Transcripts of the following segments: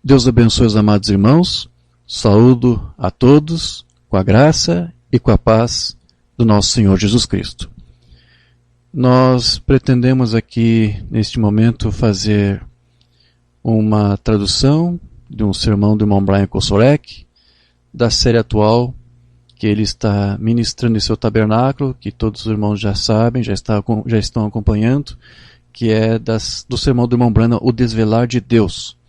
Deus abençoe os amados irmãos, saúdo a todos com a graça e com a paz do nosso Senhor Jesus Cristo. Nós pretendemos aqui, neste momento, fazer uma tradução de um sermão do irmão Brian Kosorek, da série atual que ele está ministrando em seu tabernáculo, que todos os irmãos já sabem, já estão acompanhando, que é do sermão do irmão Branham, O Desvelar de Deus.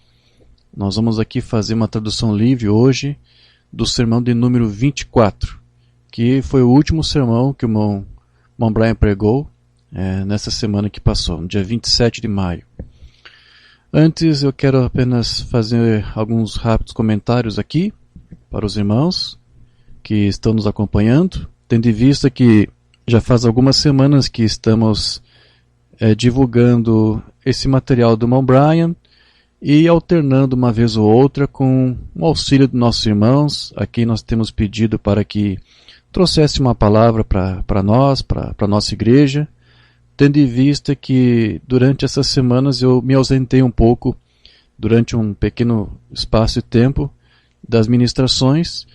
Nós vamos aqui fazer uma tradução livre hoje do sermão de número 24, que foi o último sermão que o irmão Brian pregou nessa semana que passou, no dia 27 de maio. Antes eu quero apenas fazer alguns rápidos comentários aqui para os irmãos que estão nos acompanhando, tendo em vista que já faz algumas semanas que estamos divulgando esse material do irmão Brian e alternando uma vez ou outra com o auxílio dos nossos irmãos. Aqui nós temos pedido para que trouxesse uma palavra para nós, para a nossa igreja, tendo em vista que durante essas semanas eu me ausentei um pouco, durante um pequeno espaço de tempo, das ministrações,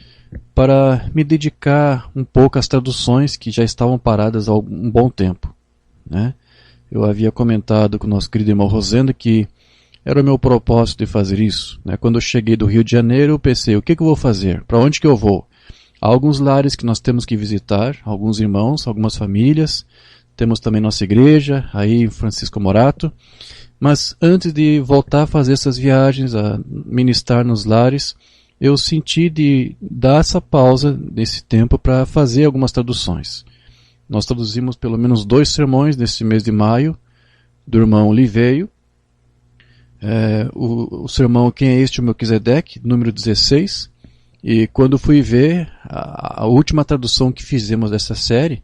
para me dedicar um pouco às traduções que já estavam paradas há um bom tempo, né? Eu havia comentado com o nosso querido irmão Rosendo que era o meu propósito de fazer isso, né? Quando eu cheguei do Rio de Janeiro, eu pensei, o que eu vou fazer? Para onde que eu vou? Há alguns lares que nós temos que visitar, alguns irmãos, algumas famílias, temos também nossa igreja, aí em Francisco Morato, mas antes de voltar a fazer essas viagens, a ministrar nos lares, eu senti de dar essa pausa nesse tempo para fazer algumas traduções. Nós traduzimos pelo menos 2 sermões nesse mês de maio, do irmão Liveio, o sermão Quem é Este, o Melquisedeque, número 16, e quando fui ver, a última tradução que fizemos dessa série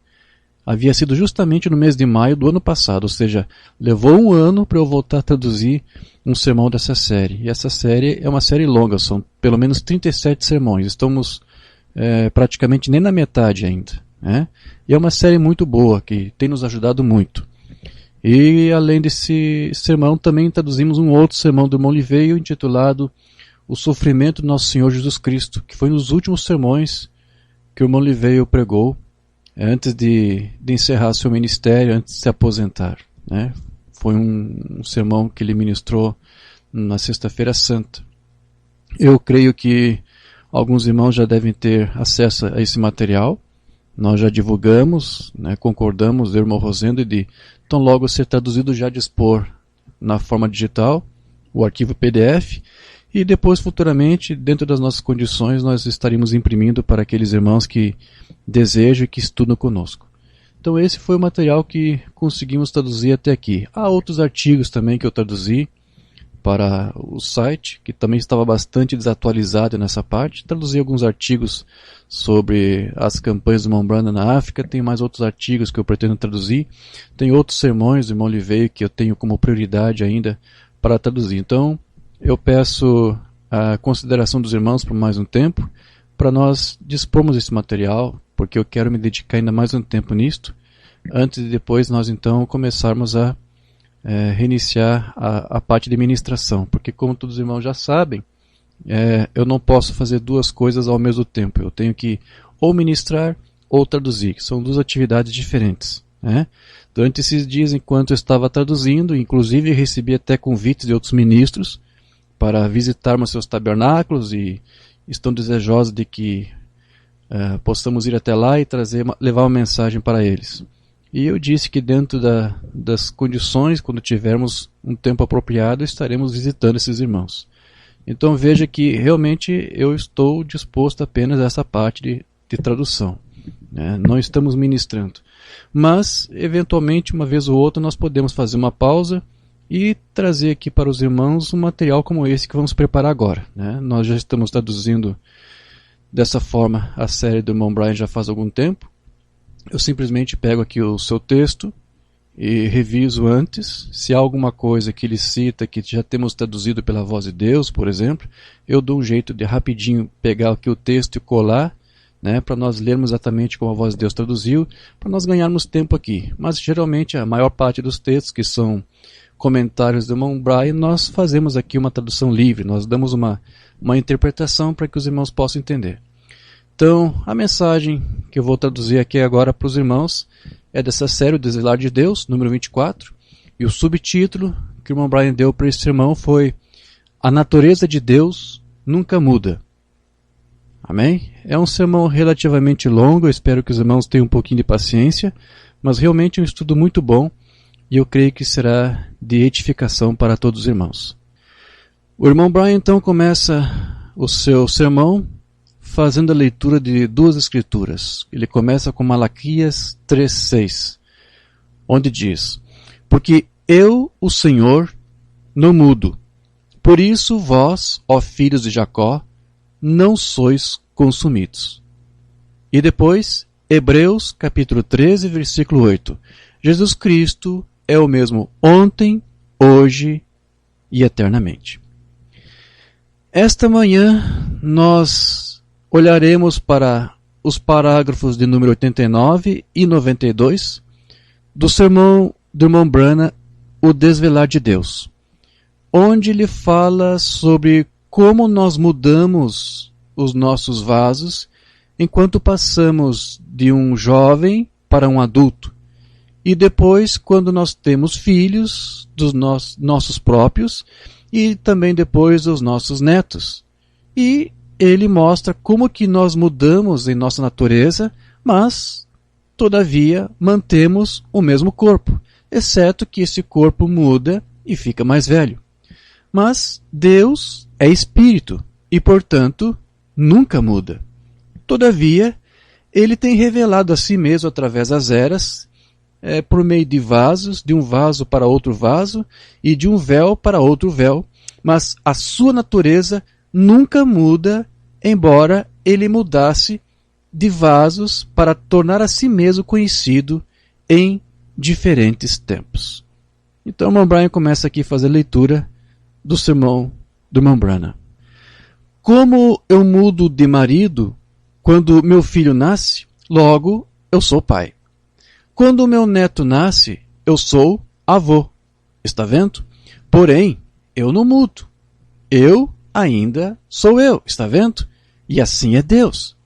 havia sido justamente no mês de maio do ano passado, ou seja, levou um ano para eu voltar a traduzir um sermão dessa série. E essa série é uma série longa, são pelo menos 37 sermões, estamos praticamente nem na metade ainda, né? E é uma série muito boa, que tem nos ajudado muito. E além desse sermão, também traduzimos um outro sermão do irmão Liveio, intitulado O Sofrimento do Nosso Senhor Jesus Cristo, que foi nos últimos sermões que o irmão Liveio pregou, antes de encerrar seu ministério, antes de se aposentar, né? Foi um sermão que ele ministrou na Sexta-feira Santa. Eu creio que alguns irmãos já devem ter acesso a esse material. Nós já divulgamos, né, concordamos, eu e o irmão Rosendo, de tão logo ser traduzido já dispor na forma digital, o arquivo PDF, e depois futuramente, dentro das nossas condições, nós estaremos imprimindo para aqueles irmãos que desejam e que estudam conosco. Então esse foi o material que conseguimos traduzir até aqui. Há outros artigos também que eu traduzi para o site, que também estava bastante desatualizado nessa parte. Traduzi alguns artigos sobre as campanhas do irmão Branham na África, tem mais outros artigos que eu pretendo traduzir, tem outros sermões do irmão Liveio que eu tenho como prioridade ainda para traduzir. Então eu peço a consideração dos irmãos por mais um tempo, para nós dispormos desse material, porque eu quero me dedicar ainda mais um tempo nisto, antes de depois nós então começarmos a reiniciar a parte de ministração, porque como todos os irmãos já sabem, eu não posso fazer 2 coisas ao mesmo tempo, eu tenho que ou ministrar ou traduzir, que são 2 atividades diferentes, né? Durante esses dias, enquanto eu estava traduzindo, inclusive recebi até convites de outros ministros para visitarmos seus tabernáculos e estão desejosos de que possamos ir até lá e levar uma mensagem para eles. E eu disse que dentro das condições, quando tivermos um tempo apropriado, estaremos visitando esses irmãos. Então veja que realmente eu estou disposto apenas a essa parte de tradução, né? Não estamos ministrando. Mas, eventualmente, uma vez ou outra, nós podemos fazer uma pausa e trazer aqui para os irmãos um material como esse que vamos preparar agora, né? Nós já estamos traduzindo dessa forma a série do irmão Brian já faz algum tempo. Eu simplesmente pego aqui o seu texto e reviso antes. Se há alguma coisa que ele cita que já temos traduzido pela Voz de Deus, por exemplo, eu dou um jeito de rapidinho pegar aqui o texto e colar, né, para nós lermos exatamente como a Voz de Deus traduziu, para nós ganharmos tempo aqui. Mas geralmente a maior parte dos textos, que são comentários do irmão Brian, nós fazemos aqui uma tradução livre, nós damos uma interpretação para que os irmãos possam entender. Então, a mensagem que eu vou traduzir aqui agora para os irmãos é dessa série, O Desvelar de Deus, número 24, e o subtítulo que o irmão Brian deu para esse sermão foi A Natureza de Deus Nunca Muda. Amém? É um sermão relativamente longo, eu espero que os irmãos tenham um pouquinho de paciência, mas realmente é um estudo muito bom e eu creio que será de edificação para todos os irmãos. O irmão Brian então começa o seu sermão fazendo a leitura de duas escrituras. Ele começa com Malaquias 3:6, onde diz: Porque eu, o Senhor, não mudo. Por isso vós, ó filhos de Jacó, não sois consumidos. E depois, Hebreus capítulo 13, versículo 8. Jesus Cristo é o mesmo ontem, hoje e eternamente. Esta manhã nós olharemos para os parágrafos de número 89 e 92 do sermão do irmão Branham, O Desvelar de Deus, onde ele fala sobre como nós mudamos os nossos vasos enquanto passamos de um jovem para um adulto. E depois, quando nós temos filhos dos nossos próprios, e também depois os nossos netos. E ele mostra como que nós mudamos em nossa natureza, mas, todavia, mantemos o mesmo corpo, exceto que esse corpo muda e fica mais velho. Mas Deus é espírito e, portanto, nunca muda. Todavia, ele tem revelado a si mesmo através das eras, por meio de vasos, de um vaso para outro vaso e de um véu para outro véu, mas a sua natureza nunca muda, embora ele mudasse de vasos para tornar a si mesmo conhecido em diferentes tempos. Então, o irmão Brian começa aqui a fazer a leitura do sermão do irmão Branham. Como eu mudo de marido quando meu filho nasce, logo eu sou pai. Quando o meu neto nasce, eu sou avô. Está vendo? Porém, eu não mudo. Eu ainda sou eu. Está vendo? E assim é Deus.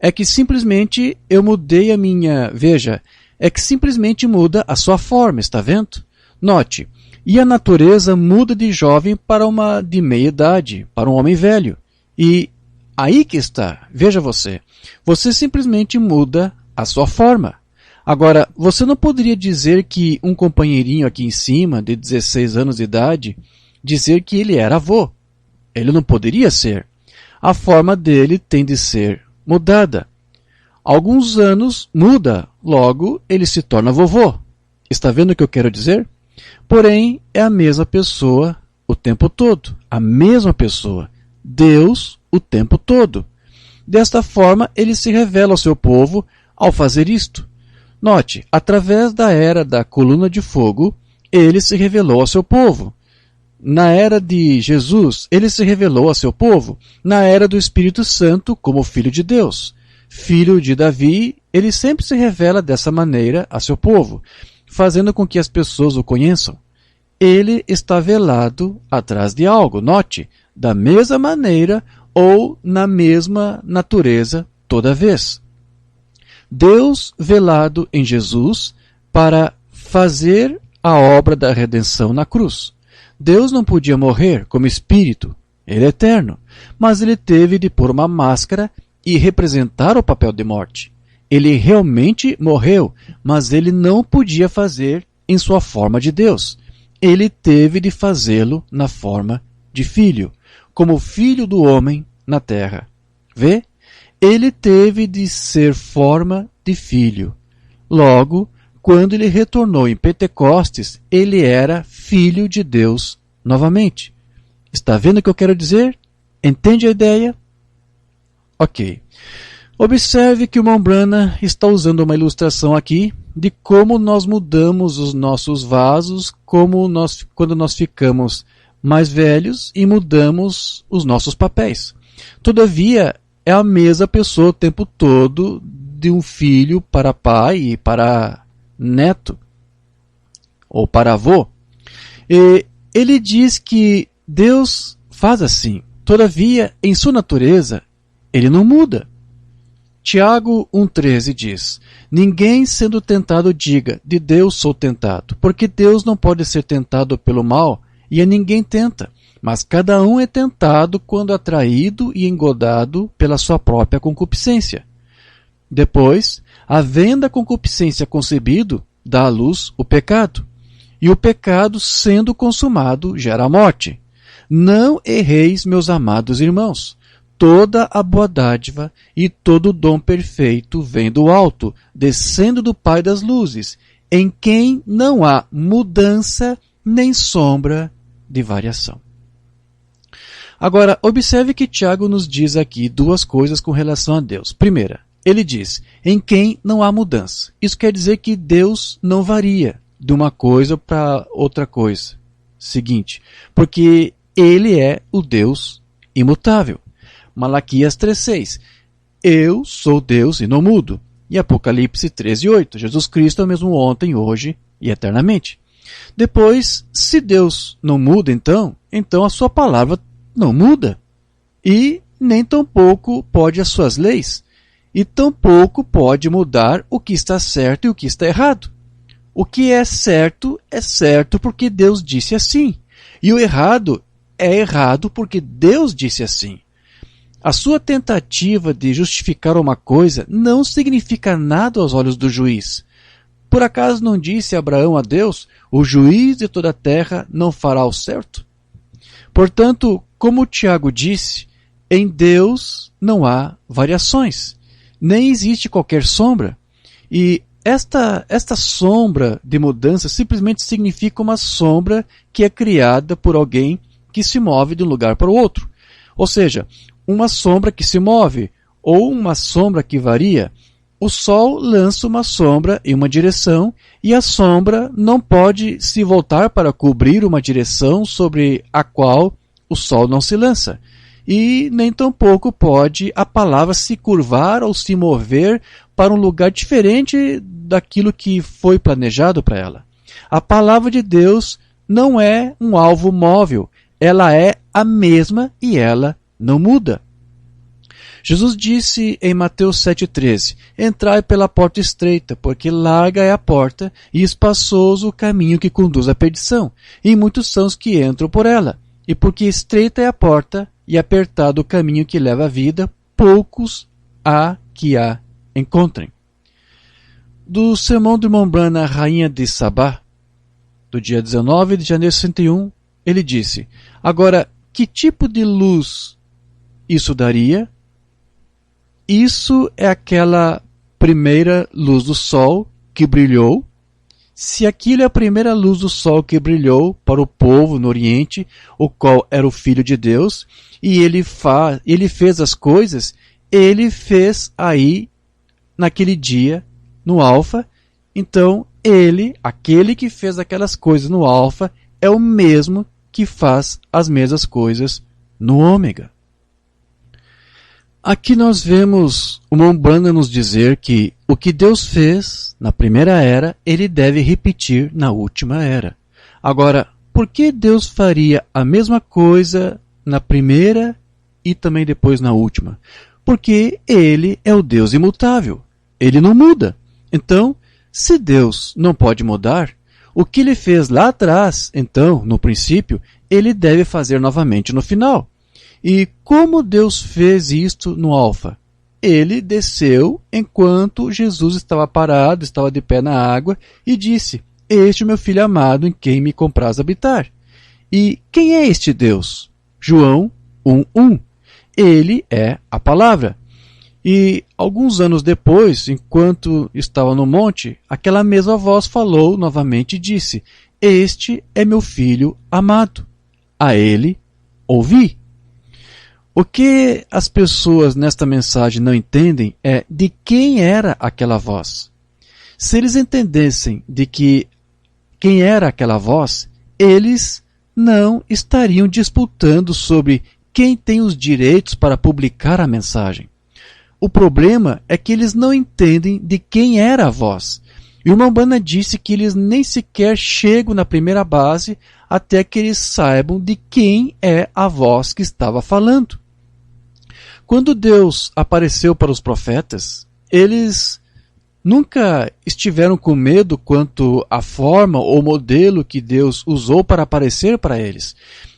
É que simplesmente eu mudei a minha... Veja, é que simplesmente muda a sua forma. Está vendo? Note, e a natureza muda de jovem para uma de meia idade, para um homem velho. E aí que está. Veja você. Você simplesmente muda a sua forma. Agora, você não poderia dizer que um companheirinho aqui em cima, de 16 anos de idade, dizer que ele era avô. Ele não poderia ser. A forma dele tem de ser mudada. Alguns anos muda, logo ele se torna vovô. Está vendo o que eu quero dizer? Porém, é a mesma pessoa o tempo todo. A mesma pessoa. Deus o tempo todo. Desta forma, ele se revela ao seu povo ao fazer isto. Note, através da era da coluna de fogo, ele se revelou ao seu povo. Na era de Jesus, ele se revelou ao seu povo. Na era do Espírito Santo, como Filho de Deus. Filho de Davi, ele sempre se revela dessa maneira a seu povo, fazendo com que as pessoas o conheçam. Ele está velado atrás de algo, note, da mesma maneira ou na mesma natureza toda vez. Deus velado em Jesus para fazer a obra da redenção na cruz. Deus não podia morrer como espírito, ele é eterno, mas ele teve de pôr uma máscara e representar o papel de morte. Ele realmente morreu, mas ele não podia fazer em sua forma de Deus. Ele teve de fazê-lo na forma de filho, como filho do homem na terra. Vê? Ele teve de ser forma de filho. Logo, quando ele retornou em Pentecostes, ele era filho de Deus novamente. Está vendo o que eu quero dizer? Entende a ideia? Ok. Observe que o irmão Branham está usando uma ilustração aqui de como nós mudamos os nossos vasos, quando nós ficamos mais velhos e mudamos os nossos papéis. Todavia, é a mesma pessoa o tempo todo, de um filho para pai e para neto, ou para avô. E ele diz que Deus faz assim. Todavia, em sua natureza, ele não muda. Tiago 1,13 diz: ninguém sendo tentado diga, de Deus sou tentado, porque Deus não pode ser tentado pelo mal, e a ninguém tenta, mas cada um é tentado quando atraído e engodado pela sua própria concupiscência. Depois, havendo a concupiscência concebido, dá à luz o pecado, e o pecado, sendo consumado, gera a morte. Não erreis, meus amados irmãos. Toda a boa dádiva e todo o dom perfeito vem do alto, descendo do Pai das luzes, em quem não há mudança nem sombra de variação. Agora, observe que Tiago nos diz aqui duas coisas com relação a Deus. Primeira, ele diz, em quem não há mudança. Isso quer dizer que Deus não varia de uma coisa para outra coisa. Seguinte, porque ele é o Deus imutável. Malaquias 3,6. Eu sou Deus e não mudo. E Apocalipse 13,8. Jesus Cristo é o mesmo ontem, hoje e eternamente. Depois, se Deus não muda, então a sua palavra não muda. E nem tampouco pode as suas leis. E tampouco pode mudar o que está certo e o que está errado. O que é certo porque Deus disse assim. E o errado é errado porque Deus disse assim. A sua tentativa de justificar uma coisa não significa nada aos olhos do juiz. Por acaso não disse Abraão a Deus, o juiz de toda a terra não fará o certo? Portanto, como Tiago disse, em Deus não há variações, nem existe qualquer sombra. E esta sombra de mudança simplesmente significa uma sombra que é criada por alguém que se move de um lugar para o outro. Ou seja, uma sombra que se move, ou uma sombra que varia. O Sol lança uma sombra em uma direção, e a sombra não pode se voltar para cobrir uma direção sobre a qual o Sol não se lança. E nem tampouco pode a palavra se curvar ou se mover para um lugar diferente daquilo que foi planejado para ela. A palavra de Deus não é um alvo móvel, ela é a mesma e ela não muda. Jesus disse em Mateus 7,13, entrai pela porta estreita, porque larga é a porta e espaçoso o caminho que conduz à perdição, e muitos são os que entram por ela. E porque estreita é a porta e apertado o caminho que leva à vida, poucos há que a encontrem. Do sermão do irmão Branham, Rainha de Sabá, do dia 19 de janeiro de 61, ele disse, agora, que tipo de luz isso daria? Isso é aquela primeira luz do sol que brilhou. Se aquilo é a primeira luz do sol que brilhou para o povo no Oriente, o qual era o Filho de Deus, e ele fez as coisas, ele fez aí, naquele dia, no Alfa. Então, aquele que fez aquelas coisas no Alfa, é o mesmo que faz as mesmas coisas no Ômega. Aqui nós vemos uma Umbanda nos dizer que o que Deus fez na primeira era, ele deve repetir na última era. Agora, por que Deus faria a mesma coisa na primeira e também depois na última? Porque ele é o Deus imutável. Ele não muda. Então, se Deus não pode mudar, o que ele fez lá atrás, então, no princípio, ele deve fazer novamente no final. E como Deus fez isto no Alfa? Ele desceu enquanto Jesus estava parado, estava de pé na água, e disse, este é o meu filho amado em quem me compraz habitar. E quem é este Deus? João 1:1. Ele é a palavra. E alguns anos depois, enquanto estava no monte, aquela mesma voz falou novamente e disse, este é meu filho amado. A ele ouvi. O que as pessoas nesta mensagem não entendem é de quem era aquela voz. Se eles entendessem de quem era aquela voz, eles não estariam disputando sobre quem tem os direitos para publicar a mensagem. O problema é que eles não entendem de quem era a voz. E o Umbanda disse que eles nem sequer chegam na primeira base até que eles saibam de quem é a voz que estava falando. Quando Deus apareceu para os profetas, eles nunca estiveram com medo quanto à forma ou modelo que Deus usou para aparecer para eles.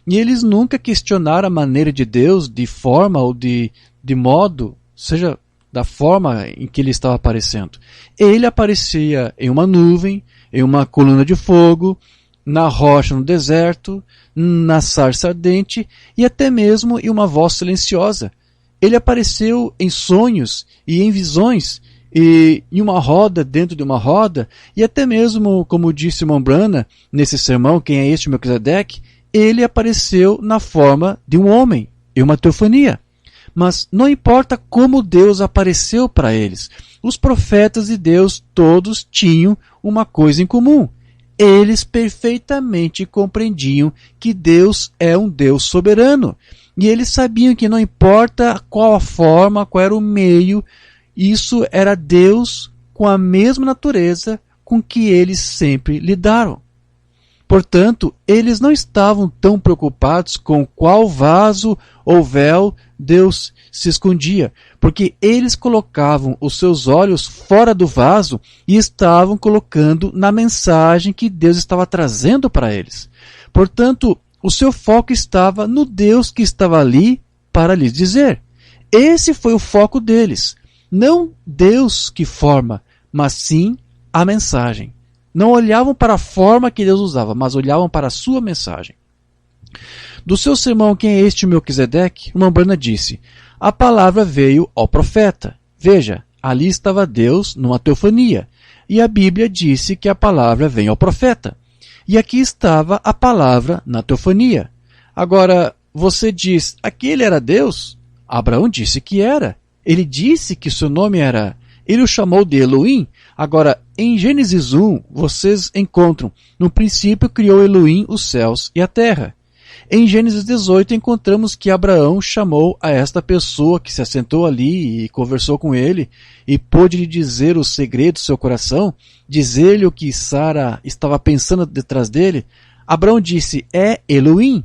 E eles nunca questionaram a maneira de Deus, de forma ou de modo, seja da forma em que ele estava aparecendo. Ele aparecia em uma nuvem, em uma coluna de fogo, na rocha no deserto, na sarça ardente e até mesmo em uma voz silenciosa. Ele apareceu em sonhos e em visões, e em uma roda dentro de uma roda, e até mesmo, como disse irmão Branham nesse sermão, Quem é este Melquisedeque? Ele apareceu na forma de um homem, em uma teofania. Mas não importa como Deus apareceu para eles, os profetas de Deus todos tinham uma coisa em comum. Eles perfeitamente compreendiam que Deus é um Deus soberano. E eles sabiam que não importa qual a forma, qual era o meio, isso era Deus com a mesma natureza com que eles sempre lidaram. Portanto, eles não estavam tão preocupados com qual vaso ou véu Deus se escondia, porque eles colocavam os seus olhos fora do vaso e estavam colocando na mensagem que Deus estava trazendo para eles. Portanto, o seu foco estava no Deus que estava ali para lhes dizer. Esse foi o foco deles. Não Deus que forma, mas sim a mensagem. Não olhavam para a forma que Deus usava, mas olhavam para a sua mensagem. Do seu sermão Quem é este Melquisedeque? Irmão Branham disse: a palavra veio ao profeta. Veja, ali estava Deus numa teofania. E a Bíblia disse que a palavra vem ao profeta. E aqui estava a palavra na teofania. Agora, você diz, aquele era Deus? Abraão disse que era. Ele disse que seu nome era... Ele o chamou de Elohim. Agora, em Gênesis 1, vocês encontram, no princípio criou Elohim os céus e a terra. Em Gênesis 18, encontramos que Abraão chamou a esta pessoa que se assentou ali e conversou com ele e pôde lhe dizer o segredo do seu coração, dizer-lhe o que Sara estava pensando detrás dele. Abraão disse, é Elohim.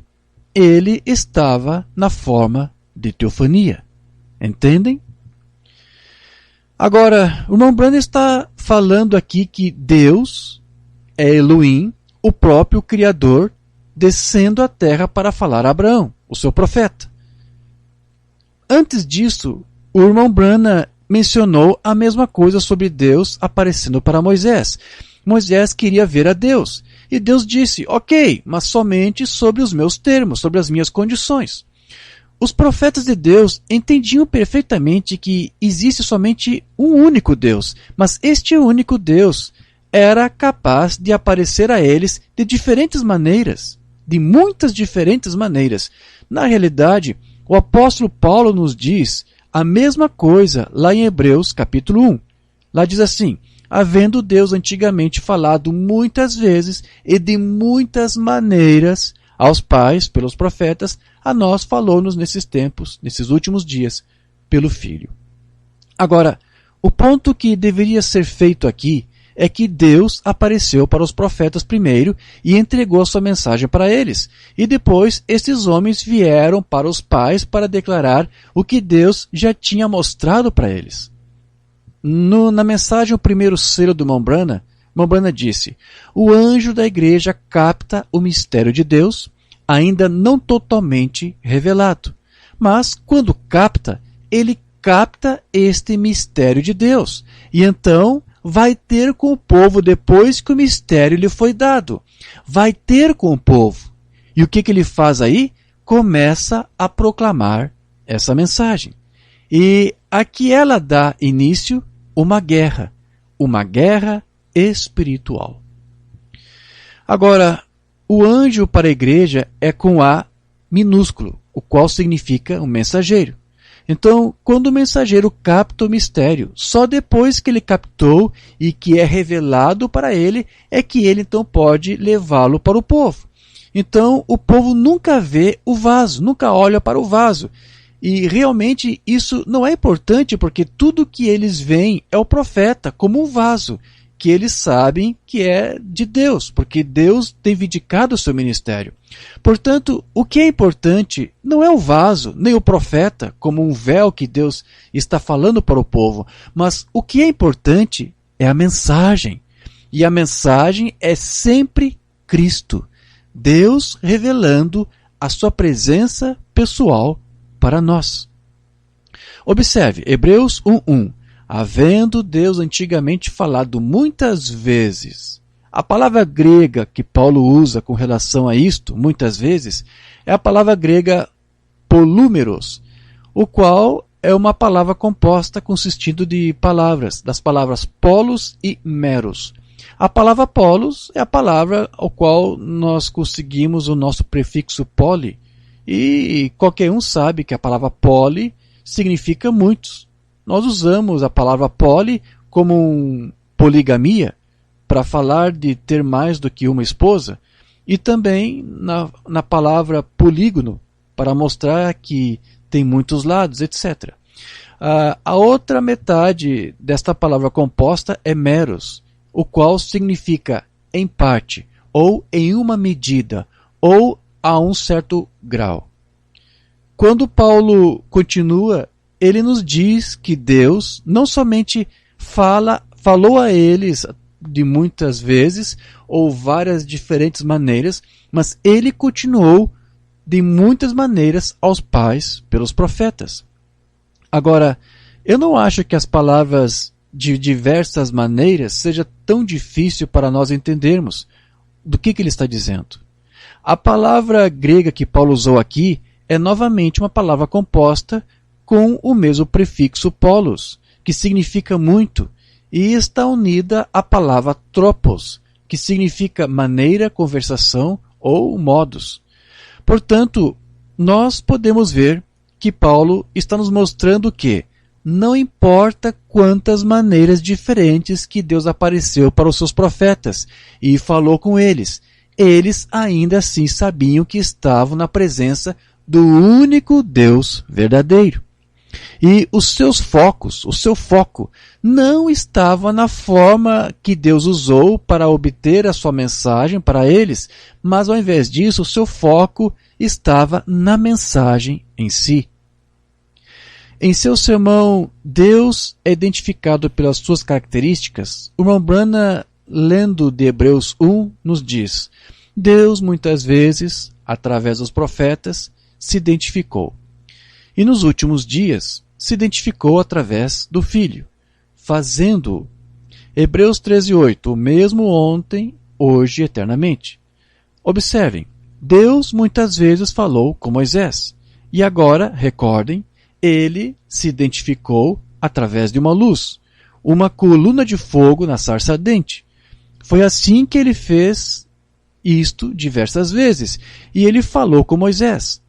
Ele estava na forma de teofania. Entendem? Agora, o irmão Branham está falando aqui que Deus é Elohim, o próprio Criador, descendo à terra para falar a Abraão, o seu profeta. Antes disso, o irmão Branham mencionou a mesma coisa sobre Deus aparecendo para Moisés. Moisés queria ver a Deus, e Deus disse, ok, mas somente sobre os meus termos, sobre as minhas condições. Os profetas de Deus entendiam perfeitamente que existe somente um único Deus, mas este único Deus era capaz de aparecer a eles de diferentes maneiras, de muitas diferentes maneiras. Na realidade, o apóstolo Paulo nos diz a mesma coisa lá em Hebreus capítulo 1. Lá diz assim, havendo Deus antigamente falado muitas vezes e de muitas maneiras aos pais, pelos profetas, a nós falou-nos nesses tempos, nesses últimos dias, pelo Filho. Agora, o ponto que deveria ser feito aqui é que Deus apareceu para os profetas primeiro e entregou a sua mensagem para eles. E depois, esses homens vieram para os pais para declarar o que Deus já tinha mostrado para eles. Na mensagem, o primeiro selo do irmão Branham disse, o anjo da igreja capta o mistério de Deus, ainda não totalmente revelado. Mas, quando capta, ele capta este mistério de Deus. E então, vai ter com o povo depois que o mistério lhe foi dado. Vai ter com o povo. E o que ele faz aí? Começa a proclamar essa mensagem. E aqui ela dá início uma guerra espiritual. Agora, o anjo para a igreja é com A minúsculo, o qual significa um mensageiro. Então, quando o mensageiro capta o mistério, só depois que ele captou e que é revelado para ele, é que ele então pode levá-lo para o povo. Então, o povo nunca vê o vaso, nunca olha para o vaso. E realmente isso não é importante, porque tudo que eles veem é o profeta como um vaso porque eles sabem que é de Deus, porque Deus tem vindicado o seu ministério. Portanto, o que é importante não é o vaso, nem o profeta, como um véu que Deus está falando para o povo, mas o que é importante é a mensagem. E a mensagem é sempre Cristo, Deus revelando a sua presença pessoal para nós. Observe, Hebreus 1:1. Havendo Deus antigamente falado muitas vezes. A palavra grega que Paulo usa com relação a isto, muitas vezes, é a palavra grega polúmeros, o qual é uma palavra composta consistindo de palavras, das palavras polos e meros. A palavra polos é a palavra ao qual nós conseguimos o nosso prefixo poli, e qualquer um sabe que a palavra poli significa muitos. Nós usamos a palavra poli como poligamia, para falar de ter mais do que uma esposa, e também na palavra polígono, para mostrar que tem muitos lados, etc. A outra metade desta palavra composta é meros, o qual significa em parte, ou em uma medida, ou a um certo grau. Quando Paulo continua, ele nos diz que Deus não somente falou a eles de muitas vezes ou várias diferentes maneiras, mas ele continuou de muitas maneiras aos pais pelos profetas. Agora, eu não acho que as palavras de diversas maneiras seja tão difícil para nós entendermos do que ele está dizendo. A palavra grega que Paulo usou aqui é novamente uma palavra composta com o mesmo prefixo polos, que significa muito, e está unida à palavra tropos, que significa maneira, conversação ou modos. Portanto, nós podemos ver que Paulo está nos mostrando que não importa quantas maneiras diferentes que Deus apareceu para os seus profetas e falou com eles, eles ainda assim sabiam que estavam na presença do único Deus verdadeiro. E o seu foco, não estava na forma que Deus usou para obter a sua mensagem para eles, mas ao invés disso, o seu foco estava na mensagem em si. Em seu sermão, Deus é identificado pelas suas características. O irmão Branham, lendo de Hebreus 1, nos diz: Deus muitas vezes, através dos profetas, se identificou. E nos últimos dias, se identificou através do Filho, fazendo-o. Hebreus 13:8, o mesmo ontem, hoje e eternamente. Observem, Deus muitas vezes falou com Moisés. E agora, recordem, ele se identificou através de uma luz, uma coluna de fogo na sarça ardente. Foi assim que ele fez isto diversas vezes, e ele falou com Moisés.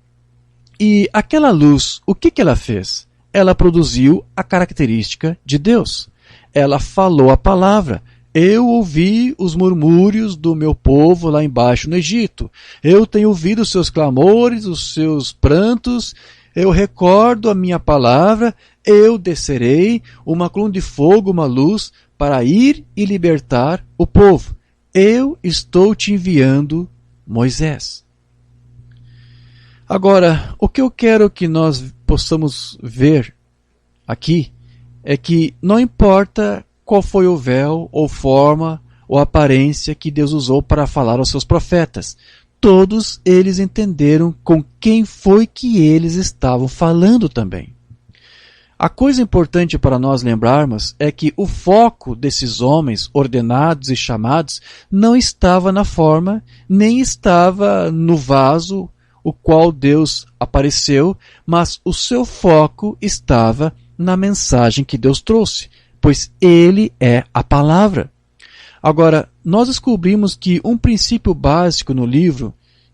E aquela luz, o que ela fez? Ela produziu a característica de Deus. Ela falou a palavra. Eu ouvi os murmúrios do meu povo lá embaixo no Egito. Eu tenho ouvido os seus clamores, os seus prantos. Eu recordo a minha palavra. Eu descerei uma coluna de fogo, uma luz, para ir e libertar o povo. Eu estou te enviando, Moisés. Agora, o que eu quero que nós possamos ver aqui é que não importa qual foi o véu, ou forma, ou aparência que Deus usou para falar aos seus profetas, todos eles entenderam com quem foi que eles estavam falando também. A coisa importante para nós lembrarmos é que o foco desses homens ordenados e chamados não estava na forma, nem estava no vaso o qual Deus apareceu, mas o seu foco estava na mensagem que Deus trouxe, pois Ele é a palavra. Agora, nós descobrimos que um princípio básico no livro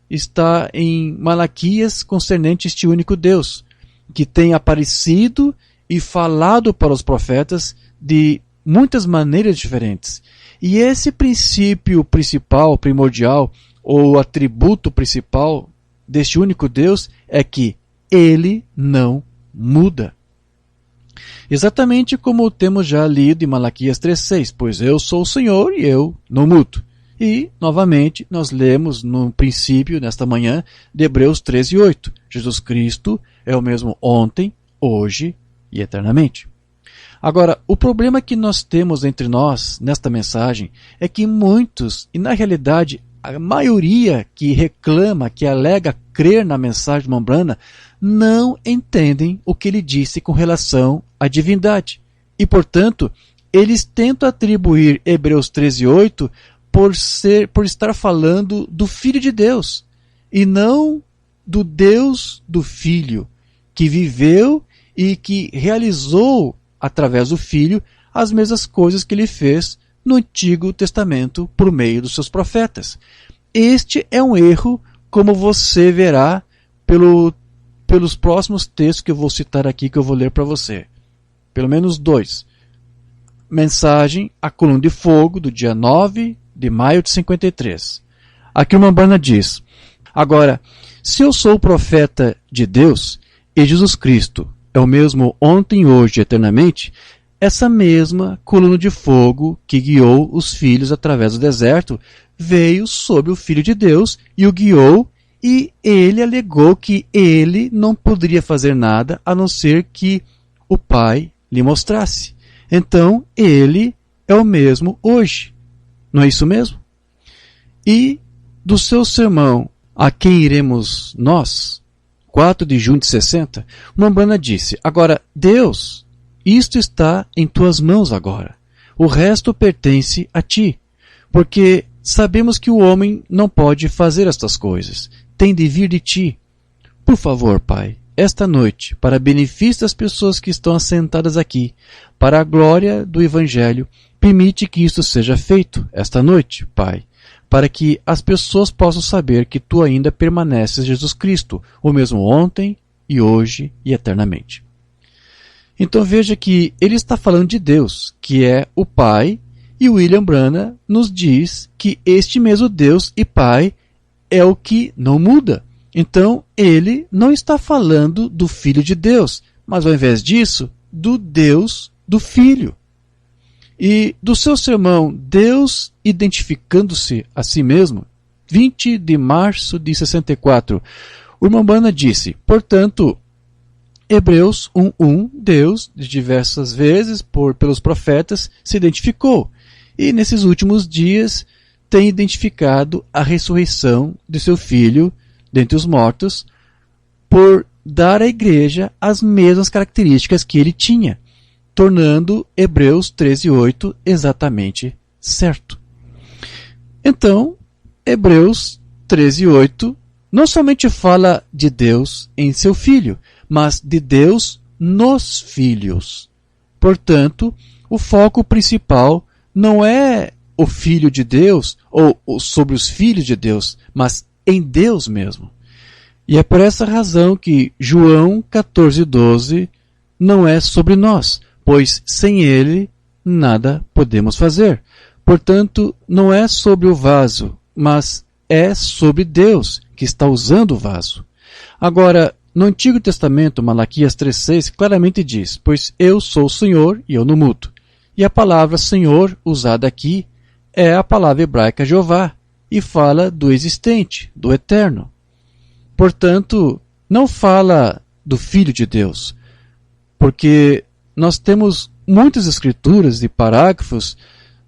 está em Malaquias concernente este único Deus, que tem aparecido e falado para os profetas de muitas maneiras diferentes. E esse princípio principal, primordial, ou atributo principal deste único Deus é que Ele não muda. Exatamente como temos já lido em Malaquias 3,6, pois eu sou o Senhor e eu não mudo. E, novamente, nós lemos no princípio, nesta manhã, de Hebreus 13,8. Jesus Cristo é o mesmo ontem, hoje e eternamente. Agora, o problema que nós temos entre nós, nesta mensagem, é que muitos, e na realidade a maioria que reclama, que alega crer na mensagem de Mambrana, não entendem o que ele disse com relação à divindade. E, portanto, eles tentam atribuir Hebreus 13,8 por estar falando do Filho de Deus, e não do Deus do Filho, que viveu e que realizou, através do Filho, as mesmas coisas que ele fez no Antigo Testamento por meio dos seus profetas. Este é um erro, como você verá pelos próximos textos que eu vou citar aqui, que eu vou ler para você. Pelo menos 2. Mensagem, a coluna de fogo, do dia 9 de maio de 53. Aqui o Mambrana diz: agora, se eu sou o profeta de Deus, e Jesus Cristo é o mesmo ontem, hoje e eternamente, essa mesma coluna de fogo que guiou os filhos através do deserto veio sobre o Filho de Deus e o guiou, e ele alegou que ele não poderia fazer nada a não ser que o Pai lhe mostrasse. Então, ele é o mesmo hoje. Não é isso mesmo? E do seu sermão, A Quem Iremos Nós, 4 de junho de 60, Mambrana disse: agora, Deus, isto está em tuas mãos agora. O resto pertence a ti, porque sabemos que o homem não pode fazer estas coisas. Tem de vir de ti. Por favor, Pai, esta noite, para benefício das pessoas que estão assentadas aqui, para a glória do Evangelho, permite que isto seja feito esta noite, Pai, para que as pessoas possam saber que tu ainda permaneces Jesus Cristo, o mesmo ontem e hoje e eternamente. Então veja que ele está falando de Deus, que é o Pai, e William Branham nos diz que este mesmo Deus e Pai é o que não muda. Então ele não está falando do Filho de Deus, mas ao invés disso, do Deus do Filho. E do seu sermão, Deus identificando-se a si mesmo, 20 de março de 64, o Mambrana disse: portanto, Hebreus 1:1, Deus, de diversas vezes, pelos profetas, se identificou. E nesses últimos dias tem identificado a ressurreição de seu Filho dentre os mortos, por dar à igreja as mesmas características que ele tinha, tornando Hebreus 13:8 exatamente certo. Então, Hebreus 13:8 não somente fala de Deus em seu Filho, mas de Deus nos filhos. Portanto, o foco principal não é o Filho de Deus ou sobre os filhos de Deus, mas em Deus mesmo. E é por essa razão que João 14:12 não é sobre nós, pois sem ele nada podemos fazer. Portanto, não é sobre o vaso, mas é sobre Deus que está usando o vaso. Agora, no Antigo Testamento, Malaquias 3:6 claramente diz: pois eu sou o Senhor e eu não mudo. E a palavra Senhor usada aqui é a palavra hebraica Jeová, e fala do existente, do eterno. Portanto, não fala do Filho de Deus, porque nós temos muitas escrituras e parágrafos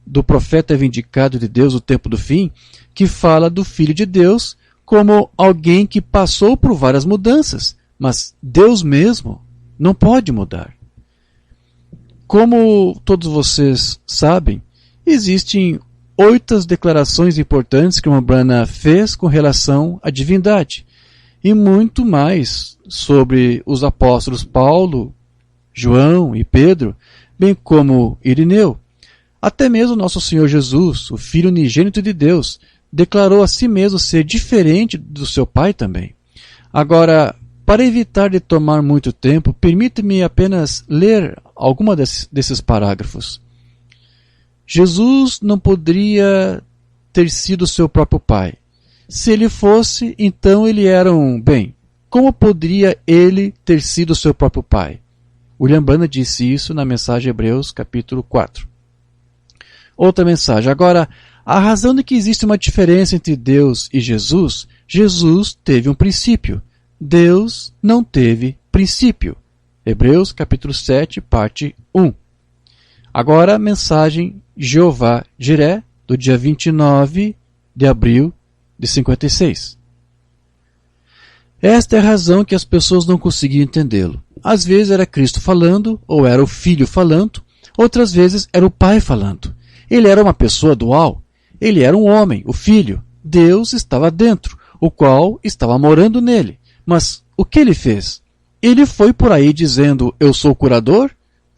do profeta vindicado de Deus no tempo do fim, que fala do Filho de Deus como alguém que passou por várias mudanças, mas Deus mesmo não pode mudar. Como todos vocês sabem, existem 8 declarações importantes que Mambrana fez com relação à divindade, e muito mais sobre os apóstolos Paulo, João e Pedro, bem como Irineu. Até mesmo nosso Senhor Jesus, o Filho unigênito de Deus, declarou a si mesmo ser diferente do seu Pai também. Agora, para evitar de tomar muito tempo, permita-me apenas ler alguma desses parágrafos. Jesus não poderia ter sido seu próprio Pai. Se ele fosse, então ele era como poderia ele ter sido seu próprio Pai? William Branham disse isso na mensagem Hebreus capítulo 4. Outra mensagem. Agora, a razão de que existe uma diferença entre Deus e Jesus, Jesus teve um princípio. Deus não teve princípio. Hebreus capítulo 7, parte 1. Agora, mensagem Jeová Jiré, do dia 29 de abril de 56. Esta é a razão que as pessoas não conseguiam entendê-lo. Às vezes era Cristo falando, ou era o Filho falando, outras vezes era o Pai falando. Ele era uma pessoa dual. Ele era um homem, o Filho. Deus estava dentro, o qual estava morando nele. Mas o que ele fez? Ele foi por aí dizendo, eu sou o curador?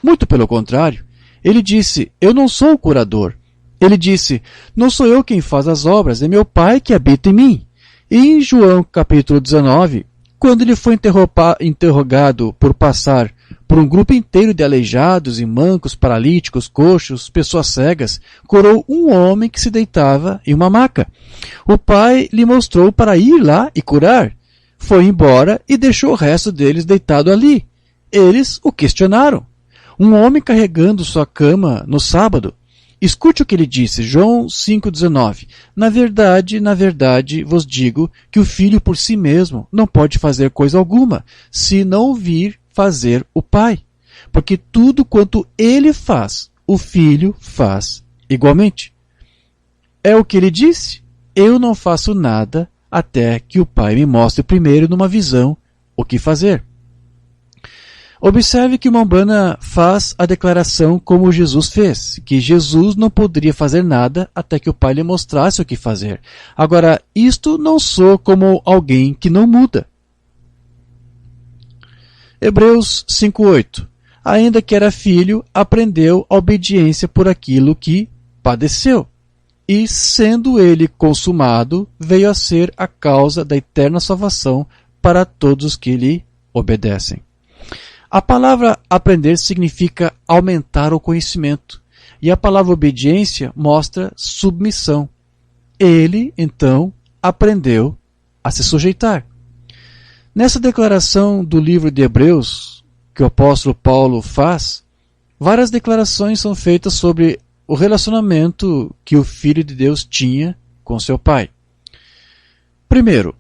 Muito pelo contrário. Ele disse, eu não sou o curador. Ele disse, não sou eu quem faz as obras, é meu Pai que habita em mim. E em João capítulo 19, quando ele foi interrogado por passar por um grupo inteiro de aleijados e mancos, paralíticos, coxos, pessoas cegas, curou um homem que se deitava em uma maca. O Pai lhe mostrou para ir lá e curar. Foi embora e deixou o resto deles deitado ali. Eles o questionaram. Um homem carregando sua cama no sábado. Escute o que ele disse, João 5,19. Na verdade, vos digo que o Filho por si mesmo não pode fazer coisa alguma, se não vir fazer o Pai. Porque tudo quanto ele faz, o Filho faz igualmente. É o que ele disse. Eu não faço nada até que o Pai me mostre primeiro numa visão o que fazer. Observe que Umbanda faz a declaração como Jesus fez, que Jesus não poderia fazer nada até que o Pai lhe mostrasse o que fazer. Agora, isto não soa como alguém que não muda. Hebreus 5,8. Ainda que era filho, aprendeu a obediência por aquilo que padeceu. E, sendo ele consumado, veio a ser a causa da eterna salvação para todos os que lhe obedecem. A palavra aprender significa aumentar o conhecimento, e a palavra obediência mostra submissão. Ele, então, aprendeu a se sujeitar. Nessa declaração do livro de Hebreus, que o apóstolo Paulo faz, várias declarações são feitas sobre o relacionamento que o Filho de Deus tinha com seu Pai. Primeiro,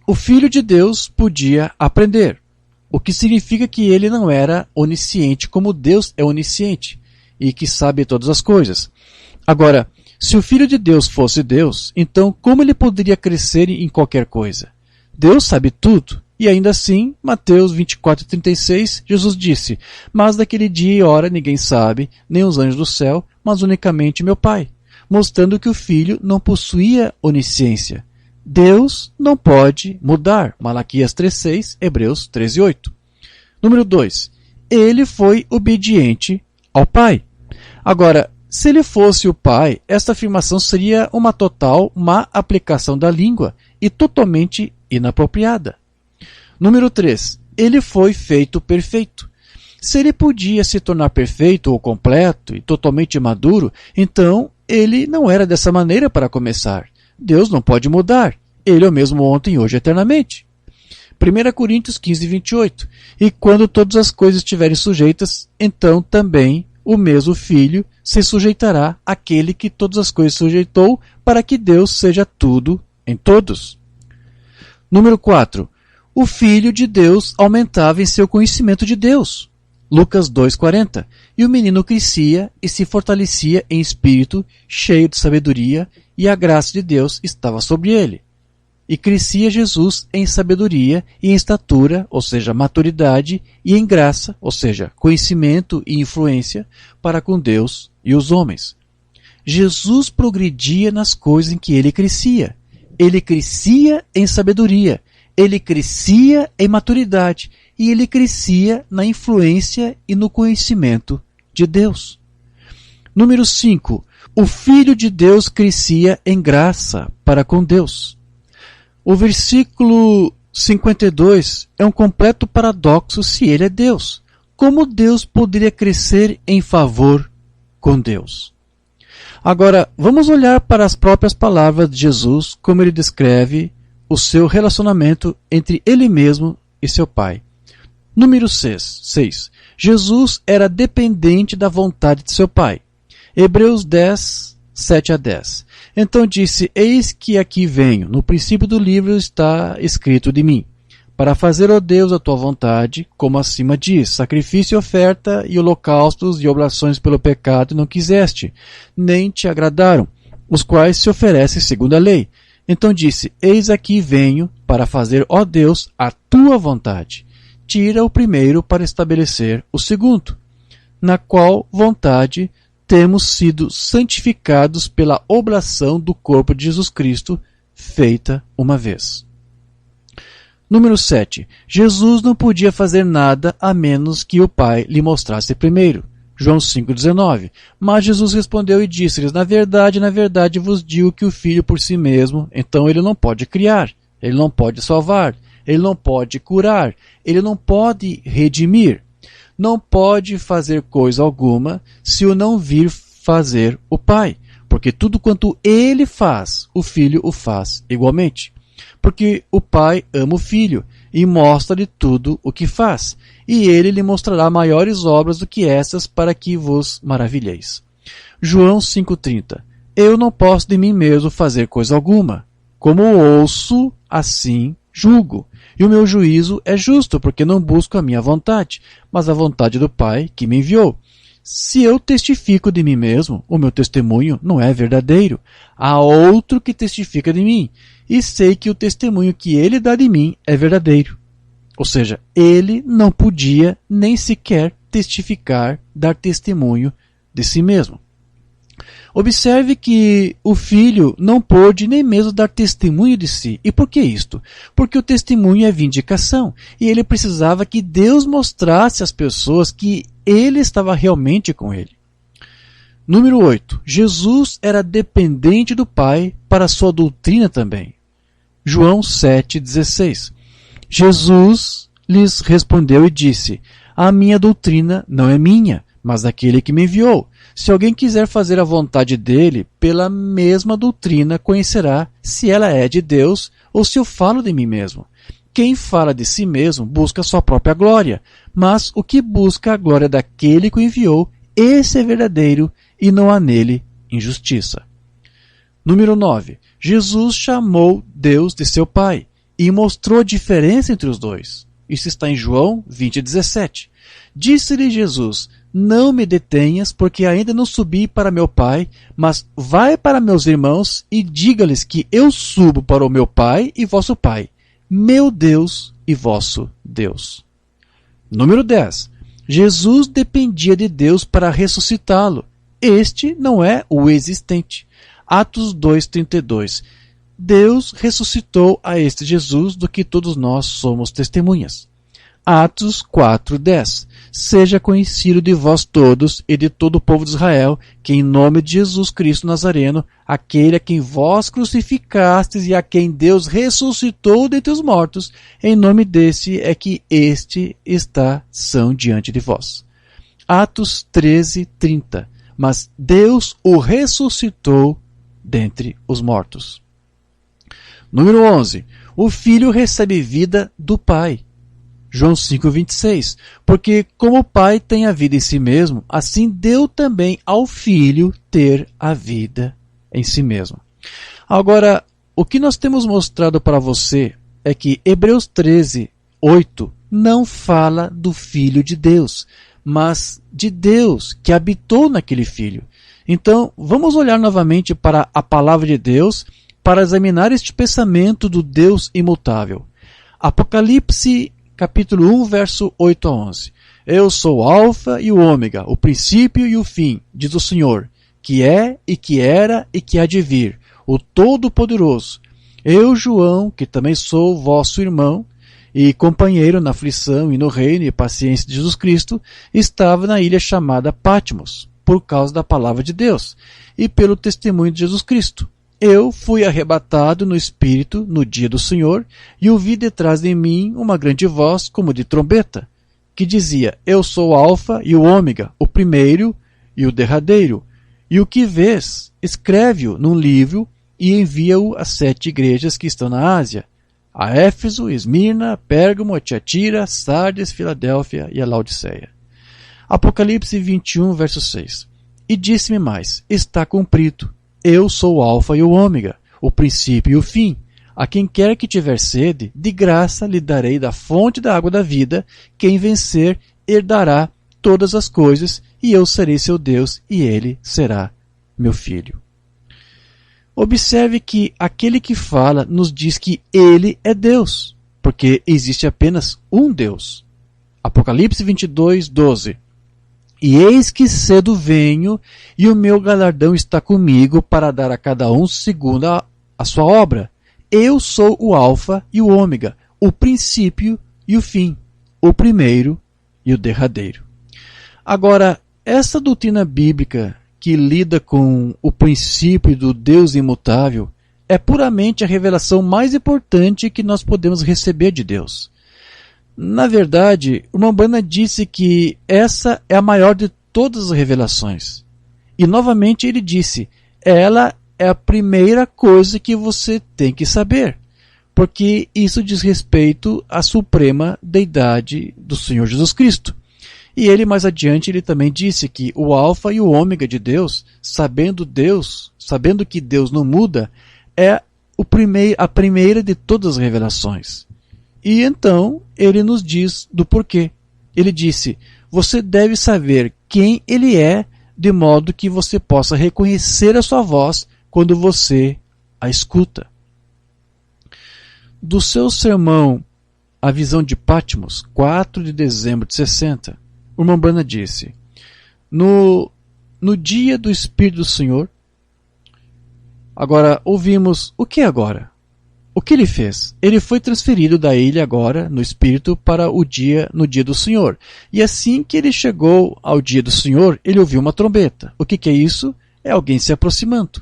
o Filho de Deus podia aprender, o que significa que ele não era onisciente como Deus é onisciente e que sabe todas as coisas. Agora, se o Filho de Deus fosse Deus, então como ele poderia crescer em qualquer coisa? Deus sabe tudo. E ainda assim, Mateus 24:36, Jesus disse, mas daquele dia e hora ninguém sabe, nem os anjos do céu, mas unicamente meu Pai, mostrando que o Filho não possuía onisciência. Deus não pode mudar. Malaquias 3:6, Hebreus 13:8. Número 2. Ele foi obediente ao Pai. Agora, se ele fosse o Pai, esta afirmação seria uma total má aplicação da língua e totalmente inapropriada. Número 3. Ele foi feito perfeito. Se ele podia se tornar perfeito ou completo e totalmente maduro, então ele não era dessa maneira para começar. Deus não pode mudar. Ele é o mesmo ontem e hoje eternamente. 1 Coríntios 15:28. E quando todas as coisas estiverem sujeitas, então também o mesmo Filho se sujeitará àquele que todas as coisas sujeitou, para que Deus seja tudo em todos. Número 4. O Filho de Deus aumentava em seu conhecimento de Deus. Lucas 2:40. E o menino crescia e se fortalecia em espírito, cheio de sabedoria, e a graça de Deus estava sobre ele. E crescia Jesus em sabedoria e em estatura, ou seja, maturidade, e em graça, ou seja, conhecimento e influência, para com Deus e os homens. Jesus progredia nas coisas em que ele crescia. Ele crescia em sabedoria, ele crescia em maturidade, e ele crescia na influência e no conhecimento de Deus. Número 5. O Filho de Deus crescia em graça para com Deus. O versículo 52 é um completo paradoxo se ele é Deus. Como Deus poderia crescer em favor com Deus? Agora, vamos olhar para as próprias palavras de Jesus, como ele descreve o seu relacionamento entre ele mesmo e seu Pai. Número 6. Jesus era dependente da vontade de seu Pai. Hebreus 10, 7 a 10. Então disse, eis que aqui venho, no princípio do livro está escrito de mim, para fazer, ó Deus, a tua vontade, como acima diz, sacrifício e oferta e holocaustos e oblações pelo pecado não quiseste, nem te agradaram, os quais se oferecem segundo a lei. Então disse, eis aqui venho, para fazer, ó Deus, a tua vontade. Tira o primeiro para estabelecer o segundo, na qual vontade temos sido santificados pela oblação do corpo de Jesus Cristo, feita uma vez. Número 7. Jesus não podia fazer nada a menos que o Pai lhe mostrasse primeiro. João 5,19. Mas Jesus respondeu e disse-lhes, na verdade vos digo que o Filho por si mesmo, então ele não pode criar, ele não pode salvar, ele não pode curar, ele não pode redimir. Não pode fazer coisa alguma se o não vir fazer o Pai, porque tudo quanto ele faz, o Filho o faz igualmente. Porque o Pai ama o Filho e mostra-lhe tudo o que faz, e ele lhe mostrará maiores obras do que essas para que vos maravilheis. João 5,30. Eu não posso de mim mesmo fazer coisa alguma. Como ouço, assim julgo. E o meu juízo é justo, porque não busco a minha vontade, mas a vontade do Pai que me enviou. Se eu testifico de mim mesmo, o meu testemunho não é verdadeiro. Há outro que testifica de mim, e sei que o testemunho que ele dá de mim é verdadeiro. Ou seja, ele não podia nem sequer testificar, dar testemunho de si mesmo. Observe que o Filho não pôde nem mesmo dar testemunho de si. E por que isto? Porque o testemunho é vindicação. E ele precisava que Deus mostrasse às pessoas que ele estava realmente com ele. Número 8. Jesus era dependente do Pai para sua doutrina também. João 7,16. Jesus lhes respondeu e disse, a minha doutrina não é minha, mas daquele que me enviou. Se alguém quiser fazer a vontade dele, pela mesma doutrina conhecerá se ela é de Deus ou se eu falo de mim mesmo. Quem fala de si mesmo busca sua própria glória, mas o que busca a glória daquele que o enviou, esse é verdadeiro e não há nele injustiça. Número 9. Jesus chamou Deus de seu Pai e mostrou a diferença entre os dois. Isso está em João 20,17. Disse-lhe Jesus, não me detenhas, porque ainda não subi para meu Pai, mas vai para meus irmãos e diga-lhes que eu subo para o meu Pai e vosso Pai, meu Deus e vosso Deus. Número 10. Jesus dependia de Deus para ressuscitá-lo. Este não é o existente. Atos 2,32. Deus ressuscitou a este Jesus do que todos nós somos testemunhas. Atos 4,10. Seja conhecido de vós todos e de todo o povo de Israel, que em nome de Jesus Cristo Nazareno, aquele a quem vós crucificastes e a quem Deus ressuscitou dentre os mortos, em nome desse é que este está são diante de vós. Atos 13:30. Mas Deus o ressuscitou dentre os mortos. Número 11. O Filho recebe vida do Pai. João 5,26. Porque como o Pai tem a vida em si mesmo, assim deu também ao Filho ter a vida em si mesmo. Agora, o que nós temos mostrado para você é que Hebreus 13:8 não fala do Filho de Deus, mas de Deus que habitou naquele Filho. Então, vamos olhar novamente para a palavra de Deus para examinar este pensamento do Deus imutável. Apocalipse capítulo 1, verso 8 a 11. Eu sou o Alfa e o Ômega, o princípio e o fim, diz o Senhor, que é e que era e que há de vir, o Todo-Poderoso. Eu, João, que também sou vosso irmão e companheiro na aflição e no reino e paciência de Jesus Cristo, estava na ilha chamada Patmos, por causa da palavra de Deus e pelo testemunho de Jesus Cristo. Eu fui arrebatado no Espírito no dia do Senhor e ouvi detrás de mim uma grande voz como de trombeta, que dizia, eu sou o Alfa e o Ômega, o primeiro e o derradeiro. E o que vês, escreve-o num livro e envia-o às 7 igrejas que estão na Ásia, a Éfeso, Esmirna, Pérgamo, Tiatira, Sardes, Filadélfia e a Laodiceia. Apocalipse 21, verso 6. E disse-me mais, está cumprido, eu sou o alfa e o ômega, o princípio e o fim. A quem quer que tiver sede, de graça lhe darei da fonte da água da vida, quem vencer herdará todas as coisas, e eu serei seu Deus, e ele será meu filho. Observe que aquele que fala nos diz que ele é Deus, porque existe apenas um Deus. Apocalipse 22, 12. E eis que cedo venho, e o meu galardão está comigo para dar a cada um segundo a sua obra. Eu sou o alfa e o ômega, o princípio e o fim, o primeiro e o derradeiro. Agora, essa doutrina bíblica que lida com o princípio do Deus imutável é puramente a revelação mais importante que nós podemos receber de Deus. Na verdade, o Umbanda disse que essa é a maior de todas as revelações. E novamente ele disse, ela é a primeira coisa que você tem que saber, porque isso diz respeito à suprema deidade do Senhor Jesus Cristo. E ele mais adiante ele também disse que o alfa e o ômega de Deus, sabendo que Deus não muda, é a primeira de todas as revelações. E então ele nos diz do porquê. Ele disse, você deve saber quem ele é, de modo que você possa reconhecer a sua voz quando você a escuta. Do seu sermão A Visão de Patmos, 4 de dezembro de 60, o Umbanda disse, no dia do Espírito do Senhor, agora ouvimos, o que agora? O que ele fez? Ele foi transferido da ilha agora, no Espírito, para no dia do Senhor. E assim que ele chegou ao dia do Senhor, ele ouviu uma trombeta. O que é isso? É alguém se aproximando.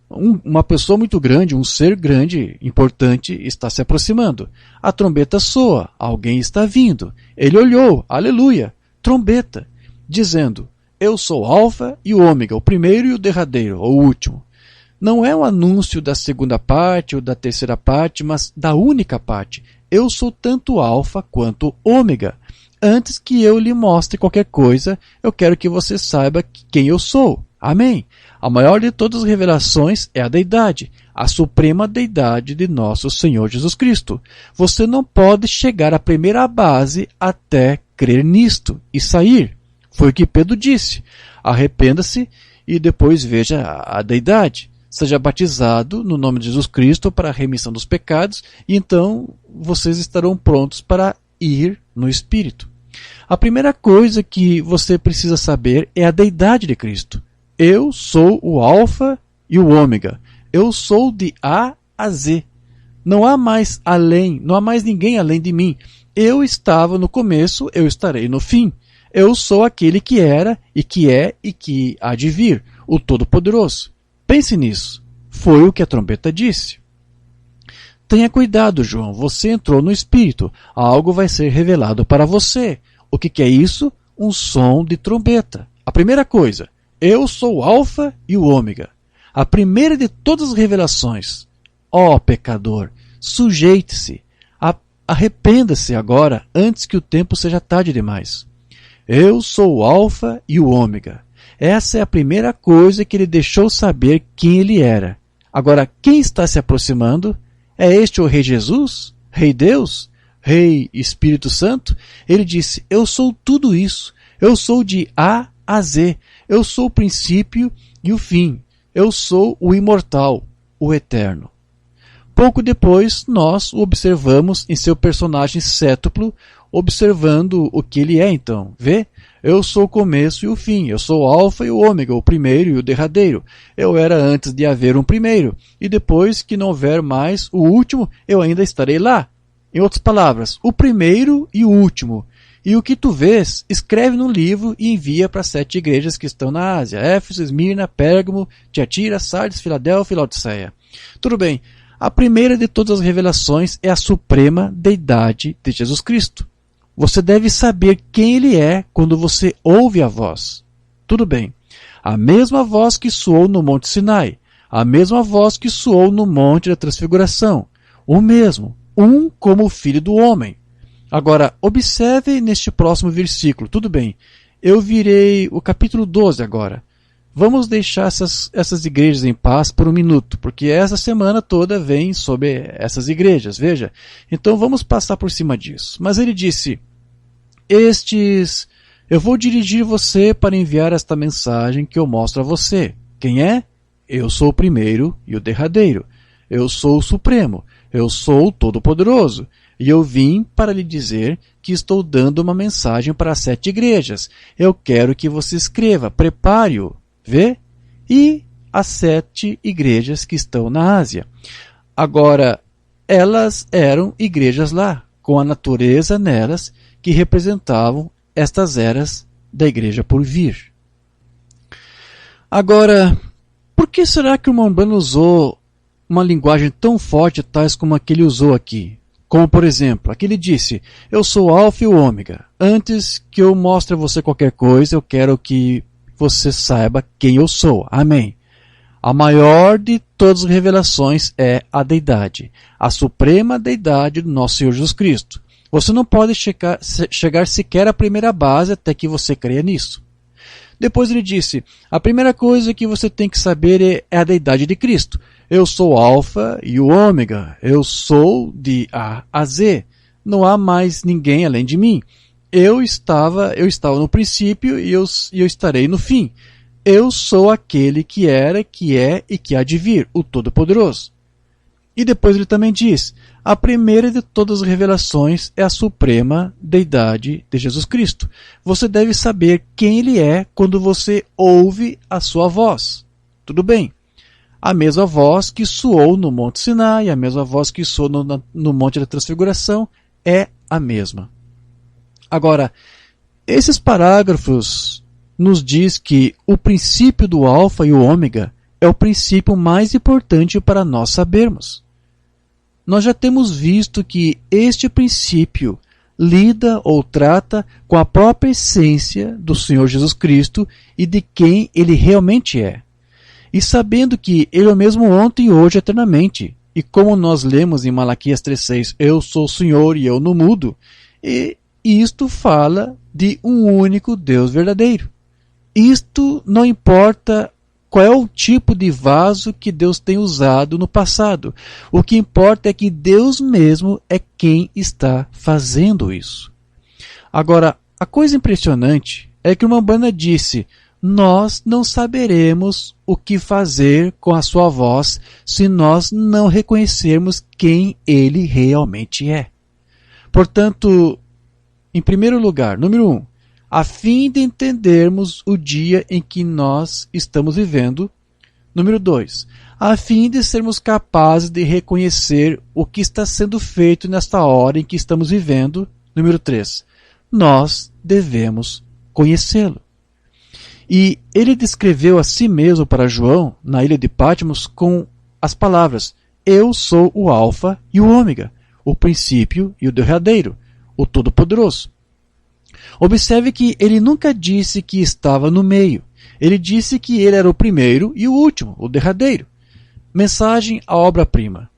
Uma pessoa muito grande, um ser grande, importante, está se aproximando. A trombeta soa, alguém está vindo. Ele olhou, aleluia, trombeta, dizendo, eu sou o alfa e o ômega, o primeiro e o derradeiro, o último. Não é um anúncio da segunda parte ou da terceira parte, mas da única parte. Eu sou tanto alfa quanto ômega. Antes que eu lhe mostre qualquer coisa, eu quero que você saiba quem eu sou. Amém. A maior de todas as revelações é a deidade, a suprema deidade de nosso Senhor Jesus Cristo. Você não pode chegar à primeira base até crer nisto e sair. Foi o que Pedro disse. Arrependa-se e depois veja a deidade. Seja batizado no nome de Jesus Cristo para a remissão dos pecados e então vocês estarão prontos para ir no Espírito. A primeira coisa que você precisa saber é a deidade de Cristo. Eu sou o alfa e o ômega. Eu sou de A a Z. Não há mais ninguém além de mim. Eu estava no começo, eu estarei no fim. Eu sou aquele que era e que é e que há de vir, o Todo-Poderoso. Pense nisso. Foi o que a trombeta disse. Tenha cuidado, João. Você entrou no Espírito. Algo vai ser revelado para você. O que é isso? Um som de trombeta. A primeira coisa. Eu sou o alfa e o ômega. A primeira de todas as revelações. Ó pecador, sujeite-se. Arrependa-se agora, antes que o tempo seja tarde demais. Eu sou o alfa e o ômega. Essa é a primeira coisa que ele deixou saber quem ele era. Agora, quem está se aproximando? É este o Rei Jesus? Rei Deus? Rei Espírito Santo? Ele disse, eu sou tudo isso. Eu sou de A a Z. Eu sou o princípio e o fim. Eu sou o imortal, o eterno. Pouco depois, nós o observamos em seu personagem cétuplo, observando o que ele é então. Vê? Eu sou o começo e o fim. Eu sou o alfa e o ômega, o primeiro e o derradeiro. Eu era antes de haver um primeiro. E depois que não houver mais o último, eu ainda estarei lá. Em outras palavras, o primeiro e o último. E o que tu vês, escreve num livro e envia para 7 igrejas que estão na Ásia. Éfeso, Esmirna, Pérgamo, Tiatira, Sardes, Filadélfia e Laodiceia. Tudo bem. A primeira de todas as revelações é a suprema deidade de Jesus Cristo. Você deve saber quem ele é quando você ouve a voz. Tudo bem. A mesma voz que soou no Monte Sinai. A mesma voz que soou no Monte da Transfiguração. O mesmo. Um como o Filho do Homem. Agora, observe neste próximo versículo. Tudo bem. Eu virei o capítulo 12 agora. Vamos deixar essas igrejas em paz por um minuto, porque essa semana toda vem sobre essas igrejas, veja. Então vamos passar por cima disso. Mas ele disse, eu vou dirigir você para enviar esta mensagem que eu mostro a você. Quem é? Eu sou o primeiro e o derradeiro. Eu sou o Supremo. Eu sou o Todo-Poderoso. E eu vim para lhe dizer que estou dando uma mensagem para as 7 igrejas. Eu quero que você escreva, prepare-o. Vê? E as 7 igrejas que estão na Ásia. Agora, elas eram igrejas lá, com a natureza nelas, que representavam estas eras da igreja por vir. Agora, por que será que o Umbanda usou uma linguagem tão forte, tais como a que ele usou aqui? Como, por exemplo, aqui ele disse, eu sou o Alfa e o Ômega. Antes que eu mostre a você qualquer coisa, eu quero que você saiba quem eu sou. Amém. A maior de todas as revelações é a deidade, a suprema deidade do nosso Senhor Jesus Cristo. Você não pode chegar sequer à primeira base até que você creia nisso. Depois ele disse, a primeira coisa que você tem que saber é a deidade de Cristo. Eu sou o Alfa e o Ômega. Eu sou de A a Z. Não há mais ninguém além de mim. Eu estava no princípio e eu estarei no fim. Eu sou aquele que era, que é e que há de vir, o Todo-Poderoso. E depois ele também diz, a primeira de todas as revelações é a suprema deidade de Jesus Cristo. Você deve saber quem ele é quando você ouve a sua voz. Tudo bem. A mesma voz que soou no Monte Sinai, a mesma voz que soou no Monte da Transfiguração, é a mesma. Agora, esses parágrafos nos diz que o princípio do Alfa e o Ômega é o princípio mais importante para nós sabermos. Nós já temos visto que este princípio lida ou trata com a própria essência do Senhor Jesus Cristo e de quem ele realmente é. E sabendo que ele é o mesmo ontem, hoje, eternamente. E como nós lemos em Malaquias 3,6, eu sou o Senhor e eu não mudo. E isto fala de um único Deus verdadeiro. Isto não importa qual é o tipo de vaso que Deus tem usado no passado. O que importa é que Deus mesmo é quem está fazendo isso. Agora, a coisa impressionante é que o Umbanda disse, nós não saberemos o que fazer com a sua voz se nós não reconhecermos quem ele realmente é. Portanto, em primeiro lugar, número 1, a fim de entendermos o dia em que nós estamos vivendo. Número 2, a fim de sermos capazes de reconhecer o que está sendo feito nesta hora em que estamos vivendo. Número 3, nós devemos conhecê-lo. E ele descreveu a si mesmo para João, na ilha de Patmos, com as palavras, eu sou o Alfa e o Ômega, o princípio e o derradeiro, o Todo-Poderoso. Observe que ele nunca disse que estava no meio. Ele disse que ele era o primeiro e o último, o derradeiro. Mensagem à obra-prima.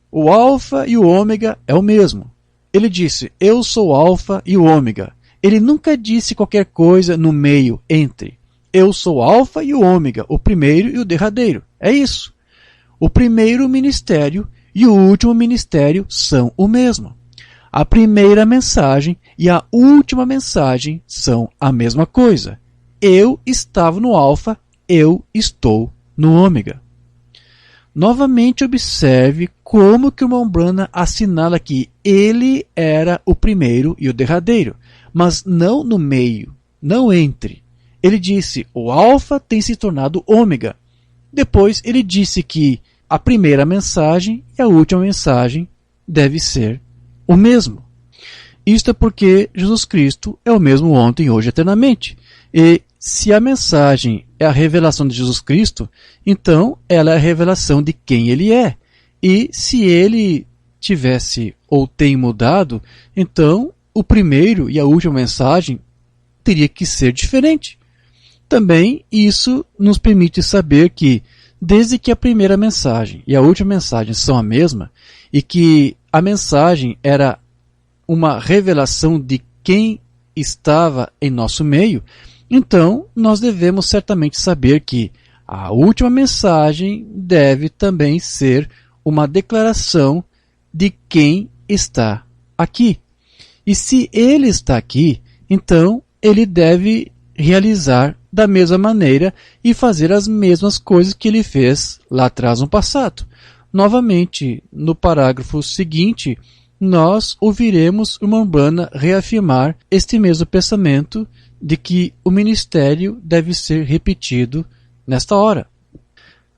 O Alfa e o Ômega é o mesmo. Ele disse, eu sou o Alfa e o Ômega. Ele nunca disse qualquer coisa no meio, entre. Eu sou o Alfa e o Ômega, o primeiro e o derradeiro. É isso. O primeiro ministério e o último ministério são o mesmo. A primeira mensagem e a última mensagem são a mesma coisa. Eu estava no Alfa, eu estou no Ômega. Novamente observe como que o Umbanda assinala que ele era o primeiro e o derradeiro, mas não no meio, não entre. Ele disse, o Alfa tem se tornado Ômega. Depois ele disse que a primeira mensagem e a última mensagem deve ser o mesmo. Isto é porque Jesus Cristo é o mesmo ontem, hoje, eternamente. E se a mensagem é a revelação de Jesus Cristo, então ela é a revelação de quem ele é. E se ele tivesse ou tem mudado, então o primeiro e a última mensagem teria que ser diferente. Também isso nos permite saber que, desde que a primeira mensagem e a última mensagem são a mesma, e que a mensagem era uma revelação de quem estava em nosso meio, Então, nós devemos certamente saber que a última mensagem deve também ser uma declaração de quem está aqui. E se ele está aqui, então ele deve realizar da mesma maneira e fazer as mesmas coisas que ele fez lá atrás no passado. Novamente, no parágrafo seguinte, nós ouviremos o irmão Branham reafirmar este mesmo pensamento de que o ministério deve ser repetido nesta hora.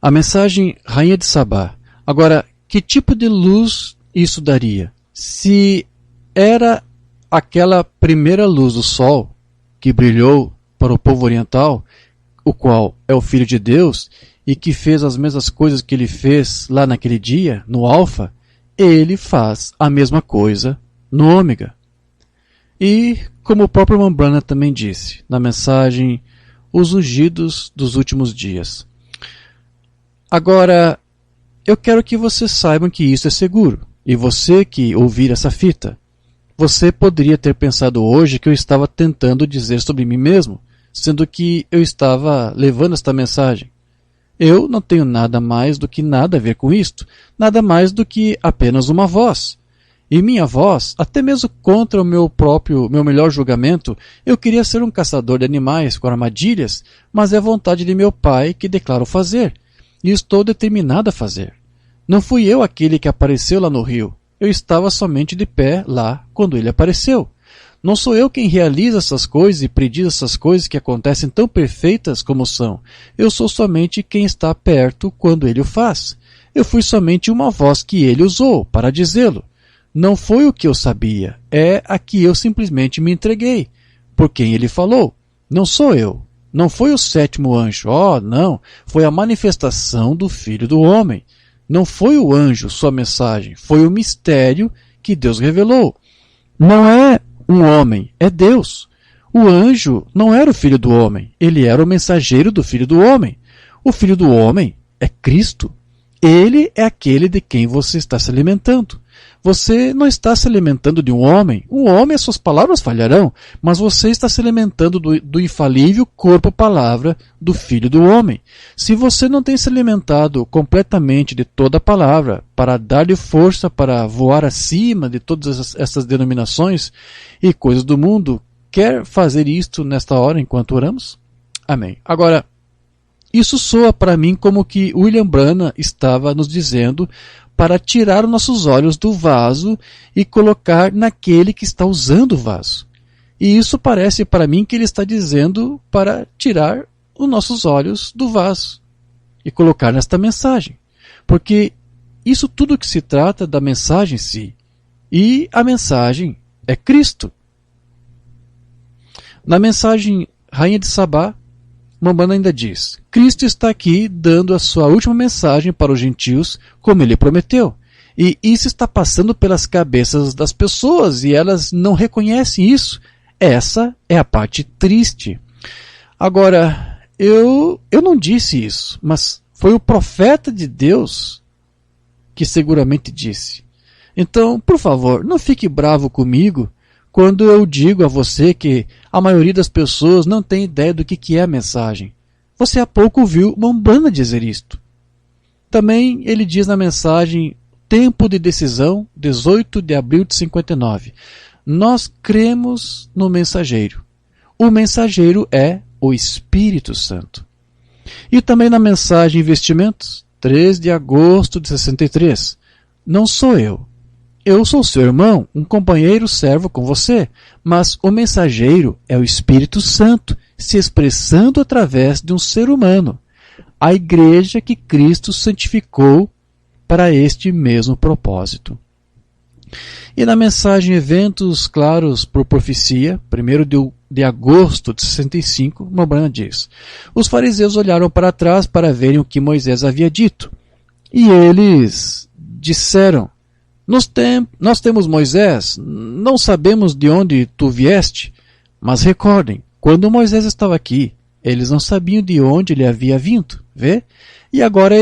A mensagem Rainha de Sabá. Agora, que tipo de luz isso daria? Se era aquela primeira luz do sol que brilhou para o povo oriental, o qual é o Filho de Deus, e que fez as mesmas coisas que ele fez lá naquele dia, no Alfa, ele faz a mesma coisa no Ômega. E, como o próprio irmão Branham também disse, na mensagem Os Ungidos dos Últimos Dias. Agora, eu quero que vocês saibam que isso é seguro. E você que ouvir essa fita, você poderia ter pensado hoje que eu estava tentando dizer sobre mim mesmo, sendo que eu estava levando esta mensagem. Eu não tenho nada mais do que nada a ver com isto, nada mais do que apenas uma voz. E minha voz, até mesmo contra o meu melhor julgamento, eu queria ser um caçador de animais com armadilhas, mas é a vontade de meu pai que declaro fazer, e estou determinado a fazer. Não fui eu aquele que apareceu lá no rio, eu estava somente de pé lá quando ele apareceu. Não sou eu quem realiza essas coisas e prediz essas coisas que acontecem tão perfeitas como são. Eu sou somente quem está perto quando ele o faz. Eu fui somente uma voz que ele usou para dizê-lo. Não foi o que eu sabia, é a que eu simplesmente me entreguei, por quem ele falou. Não sou eu. Não foi o sétimo anjo. Oh, não. Foi a manifestação do Filho do Homem. Não foi o anjo sua mensagem. Foi o mistério que Deus revelou. Não é um homem, é Deus. O anjo não era o Filho do Homem. Ele era o mensageiro do Filho do Homem. O Filho do Homem é Cristo. Ele é aquele de quem você está se alimentando. Você não está se alimentando de um homem. Um homem, as suas palavras falharão, mas você está se alimentando do infalível corpo-palavra do Filho do Homem. Se você não tem se alimentado completamente de toda a palavra, para dar-lhe força para voar acima de todas essas denominações e coisas do mundo, quer fazer isto nesta hora enquanto oramos? Amém. Agora, isso soa para mim como que William Branham estava nos dizendo para tirar os nossos olhos do vaso e colocar naquele que está usando o vaso. E isso parece para mim que ele está dizendo para tirar os nossos olhos do vaso e colocar nesta mensagem. Porque isso tudo que se trata da mensagem em si. E a mensagem é Cristo. Na mensagem Rainha de Sabá, Mambana ainda diz, Cristo está aqui dando a sua última mensagem para os gentios, como ele prometeu. E isso está passando pelas cabeças das pessoas e elas não reconhecem isso. Essa é a parte triste. Agora, eu não disse isso, mas foi o profeta de Deus que seguramente disse. Então, por favor, não fique bravo comigo quando eu digo a você que a maioria das pessoas não tem ideia do que é a mensagem. Você há pouco ouviu Mambana dizer isto. Também ele diz na mensagem Tempo de Decisão, 18 de abril de 59. Nós cremos no mensageiro. O mensageiro é o Espírito Santo. E também na mensagem Investimentos, 3 de agosto de 63. Não sou eu. Eu sou seu irmão, um companheiro servo com você, mas o mensageiro é o Espírito Santo, se expressando através de um ser humano, a igreja que Cristo santificou para este mesmo propósito. E na mensagem Eventos Claros por Profecia, 1 de agosto de 65, Mambana diz, os fariseus olharam para trás para verem o que Moisés havia dito, e eles disseram, nós temos Moisés, não sabemos de onde tu vieste, mas recordem, quando Moisés estava aqui, eles não sabiam de onde ele havia vindo, vê? E agora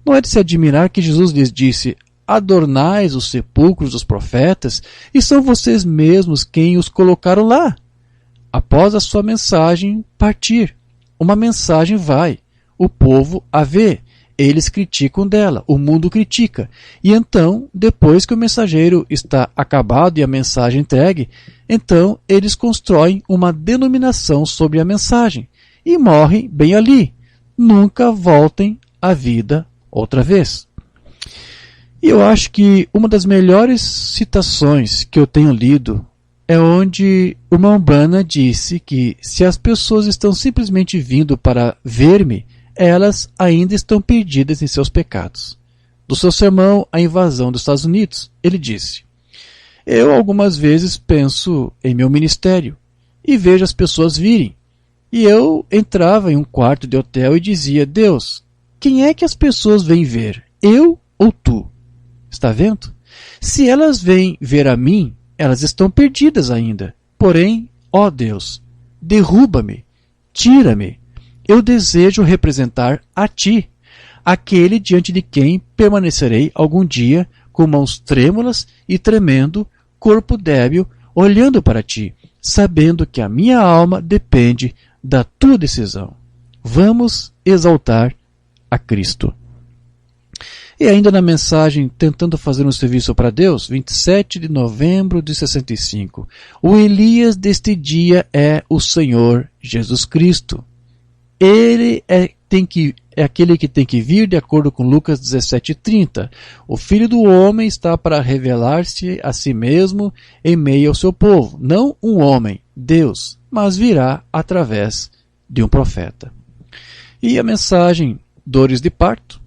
não é de se admirar que Jesus lhes disse, adornais os sepulcros dos profetas, e são vocês mesmos quem os colocaram lá. após a sua mensagem partir. Uma mensagem vai, o povo a vê, eles criticam dela, o mundo critica. E então, depois que o mensageiro está acabado e a mensagem entregue, então eles constroem uma denominação sobre a mensagem e morrem bem ali. Nunca voltem à vida outra vez. E eu acho que uma das melhores citações que eu tenho lido é onde o irmão Branham disse que se as pessoas estão simplesmente vindo para ver-me, elas ainda estão perdidas em seus pecados. Do seu sermão A Invasão dos Estados Unidos, ele disse: eu algumas vezes penso em meu ministério e vejo as pessoas virem. E eu entrava em um quarto de hotel e dizia: Deus, quem é que as pessoas vêm ver? Eu ou tu? Está vendo? Se elas vêm ver a mim, elas estão perdidas ainda. Porém, ó Deus, derruba-me, tira-me. Eu desejo representar a ti, aquele diante de quem permanecerei algum dia com mãos trêmulas e tremendo, corpo débil, olhando para ti, sabendo que a minha alma depende da tua decisão. Vamos exaltar a Cristo. E ainda na mensagem Tentando Fazer um Serviço para Deus, 27 de novembro de 65, o Elias deste dia é o Senhor Jesus Cristo. Ele é aquele que tem que vir de acordo com Lucas 17:30. O Filho do Homem está para revelar-se a si mesmo em meio ao seu povo. Não um homem, Deus, mas virá através de um profeta. E a mensagem Dores de Parto,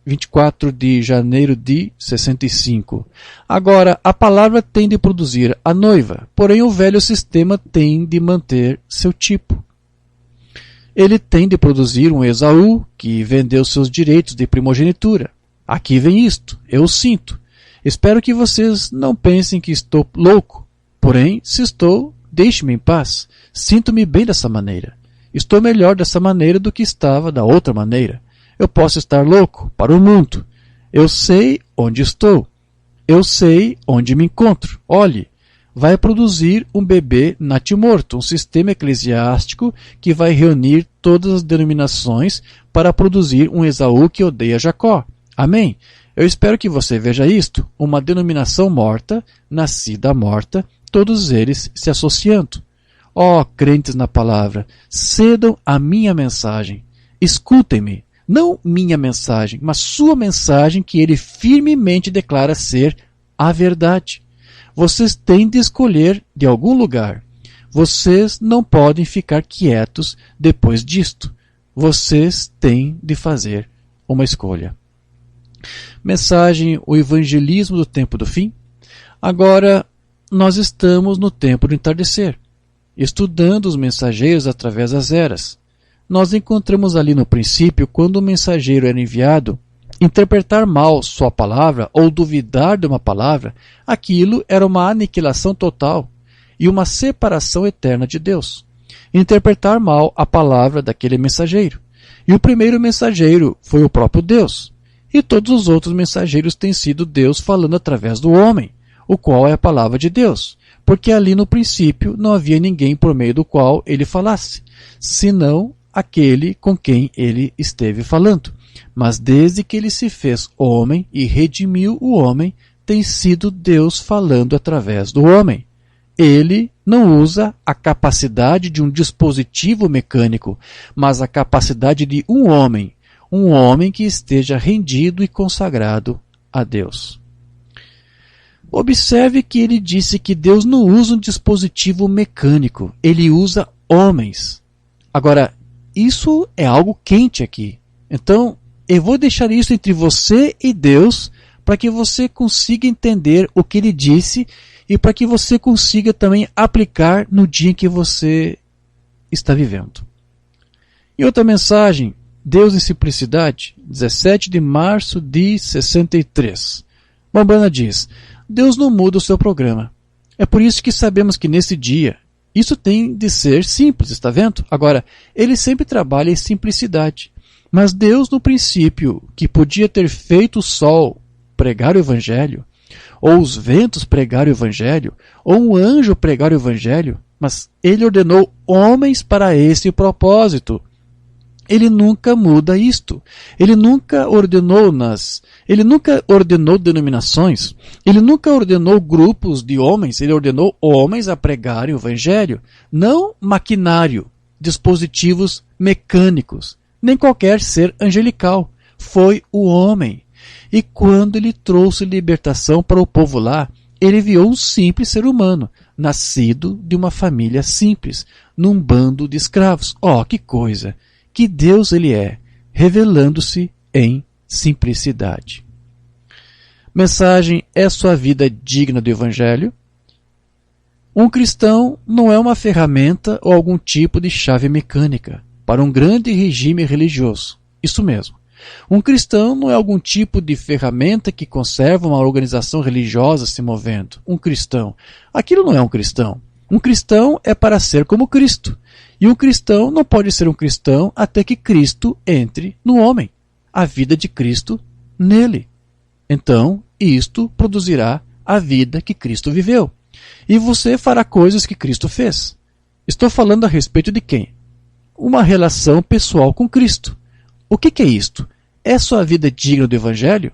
24 de janeiro de 65. Agora, a palavra tem de produzir a noiva, porém o velho sistema tem de manter seu tipo. Ele tem de produzir um Esaú que vendeu seus direitos de primogenitura. Aqui vem isto, eu sinto. Espero que vocês não pensem que estou louco. Porém, se estou, deixe-me em paz. Sinto-me bem dessa maneira. Estou melhor dessa maneira do que estava da outra maneira. Eu posso estar louco para o mundo. Eu sei onde estou. Eu sei onde me encontro. Olhe, vai produzir um bebê natimorto, um sistema eclesiástico que vai reunir todas as denominações para produzir um Esaú que odeia Jacó. Amém? Eu espero que você veja isto, uma denominação morta, nascida morta, todos eles se associando. Ó, crentes na palavra, cedam a minha mensagem. Escutem-me. Não minha mensagem, mas sua mensagem que ele firmemente declara ser a verdade. Vocês têm de escolher de algum lugar. Vocês não podem ficar quietos depois disto. Vocês têm de fazer uma escolha. Mensagem: o evangelismo do tempo do fim. Agora, nós estamos no tempo do entardecer, estudando os mensageiros através das eras. Nós encontramos ali no princípio, quando o mensageiro era enviado, interpretar mal sua palavra ou duvidar de uma palavra, aquilo era uma aniquilação total e uma separação eterna de Deus. Interpretar mal a palavra daquele mensageiro. E o primeiro mensageiro foi o próprio Deus. E todos os outros mensageiros têm sido Deus falando através do homem, o qual é a palavra de Deus. Porque ali no princípio não havia ninguém por meio do qual ele falasse, senão aquele com quem ele esteve falando. Mas desde que ele se fez homem e redimiu o homem, tem sido Deus falando através do homem. Ele não usa a capacidade de um dispositivo mecânico, mas a capacidade de um homem que esteja rendido e consagrado a Deus. Observe que ele disse que Deus não usa um dispositivo mecânico, ele usa homens. Agora, isso é algo quente aqui. Então, eu vou deixar isso entre você e Deus para que você consiga entender o que ele disse e para que você consiga também aplicar no dia em que você está vivendo. E outra mensagem, Deus em Simplicidade, 17 de março de 63. Bambana diz: Deus não muda o seu programa. É por isso que sabemos que nesse dia, isso tem de ser simples, está vendo? Agora, ele sempre trabalha em simplicidade. Mas Deus, no princípio, que podia ter feito o sol pregar o Evangelho, ou os ventos pregar o Evangelho, ou um anjo pregar o Evangelho, mas ele ordenou homens para esse propósito. Ele nunca muda isto. Ele nunca ordenou denominações, ele nunca ordenou grupos de homens, ele ordenou homens a pregar o evangelho, não maquinário, dispositivos mecânicos, nem qualquer ser angelical. Foi o homem. E quando ele trouxe libertação para o povo lá, ele enviou um simples ser humano, nascido de uma família simples, num bando de escravos. Oh, que coisa! Que Deus ele é, revelando-se em simplicidade. Mensagem: é sua vida digna do Evangelho? Um cristão não é uma ferramenta ou algum tipo de chave mecânica para um grande regime religioso. Isso mesmo. Um cristão não é algum tipo de ferramenta que conserva uma organização religiosa se movendo. Um cristão. Aquilo não é um cristão. Um cristão é para ser como Cristo. E um cristão não pode ser um cristão até que Cristo entre no homem. A vida de Cristo nele. Então, isto produzirá a vida que Cristo viveu. E você fará coisas que Cristo fez. Estou falando a respeito de quem? Uma relação pessoal com Cristo. O que é isto? É sua vida digna do Evangelho?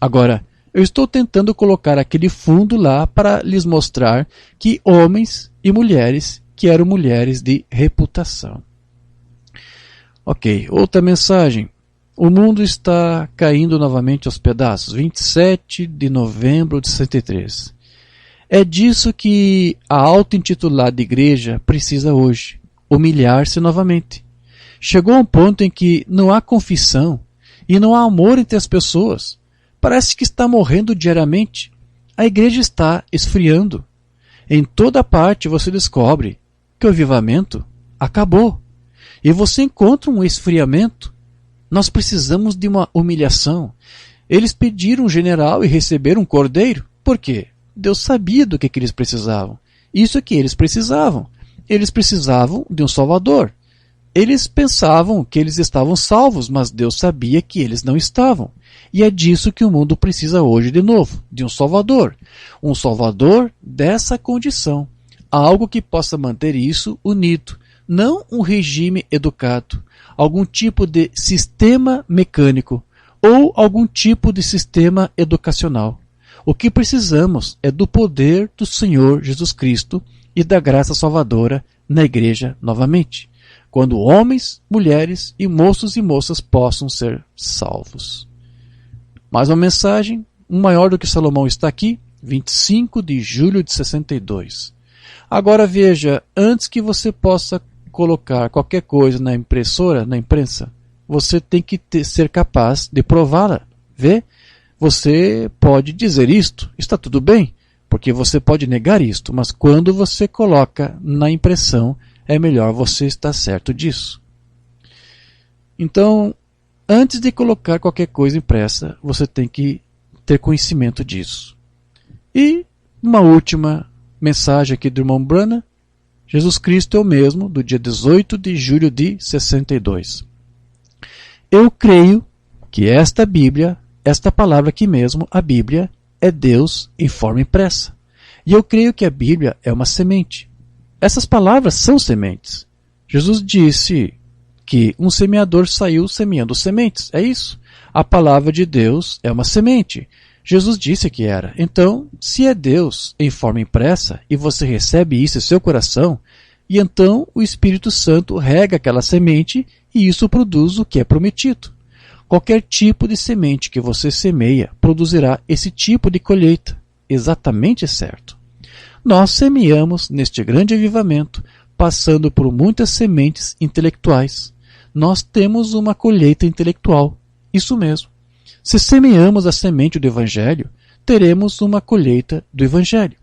Agora, eu estou tentando colocar aquele fundo lá para lhes mostrar que homens e mulheres que eram mulheres de reputação. Ok, outra mensagem. O mundo está caindo novamente aos pedaços. 27 de novembro de 63. É disso que a auto-intitulada igreja precisa hoje. Humilhar-se novamente. Chegou a um ponto em que não há confissão e não há amor entre as pessoas. Parece que está morrendo diariamente. A igreja está esfriando. Em toda parte você descobre que o avivamento acabou. E você encontra um esfriamento. Nós precisamos de uma humilhação. Eles pediram um general e receberam um cordeiro. Por quê? Deus sabia do que eles precisavam. Isso é que eles precisavam. Eles precisavam de um Salvador. Eles pensavam que eles estavam salvos, mas Deus sabia que eles não estavam. E é disso que o mundo precisa hoje de novo, de um Salvador. Um Salvador dessa condição. Algo que possa manter isso unido. Não um regime educado, algum tipo de sistema mecânico ou algum tipo de sistema educacional. O que precisamos é do poder do Senhor Jesus Cristo e da graça salvadora na igreja novamente. Quando homens, mulheres e moças possam ser salvos. Mais uma mensagem, um maior do que Salomão está aqui, 25 de julho de 62. Agora veja, antes que você possa colocar qualquer coisa na impressora, na imprensa, você tem que ser capaz de prová-la. Vê? Você pode dizer isto, está tudo bem, porque você pode negar isto, mas quando você coloca na impressão, é melhor você estar certo disso. Então, antes de colocar qualquer coisa impressa, você tem que ter conhecimento disso. E uma última mensagem aqui do irmão Branham. Jesus Cristo é o mesmo do dia 18 de julho de 62. Eu creio que esta Bíblia, esta palavra aqui mesmo, a Bíblia, é Deus em forma impressa. E eu creio que a Bíblia é uma semente. Essas palavras são sementes. Jesus disse que um semeador saiu semeando sementes. É isso. A palavra de Deus é uma semente. Jesus disse que era. Então, se é Deus em forma impressa e você recebe isso em seu coração, e então o Espírito Santo rega aquela semente e isso produz o que é prometido. Qualquer tipo de semente que você semeia produzirá esse tipo de colheita. Exatamente certo. Nós semeamos neste grande avivamento, passando por muitas sementes intelectuais. Nós temos uma colheita intelectual. Isso mesmo. Se semeamos a semente do Evangelho, teremos uma colheita do Evangelho.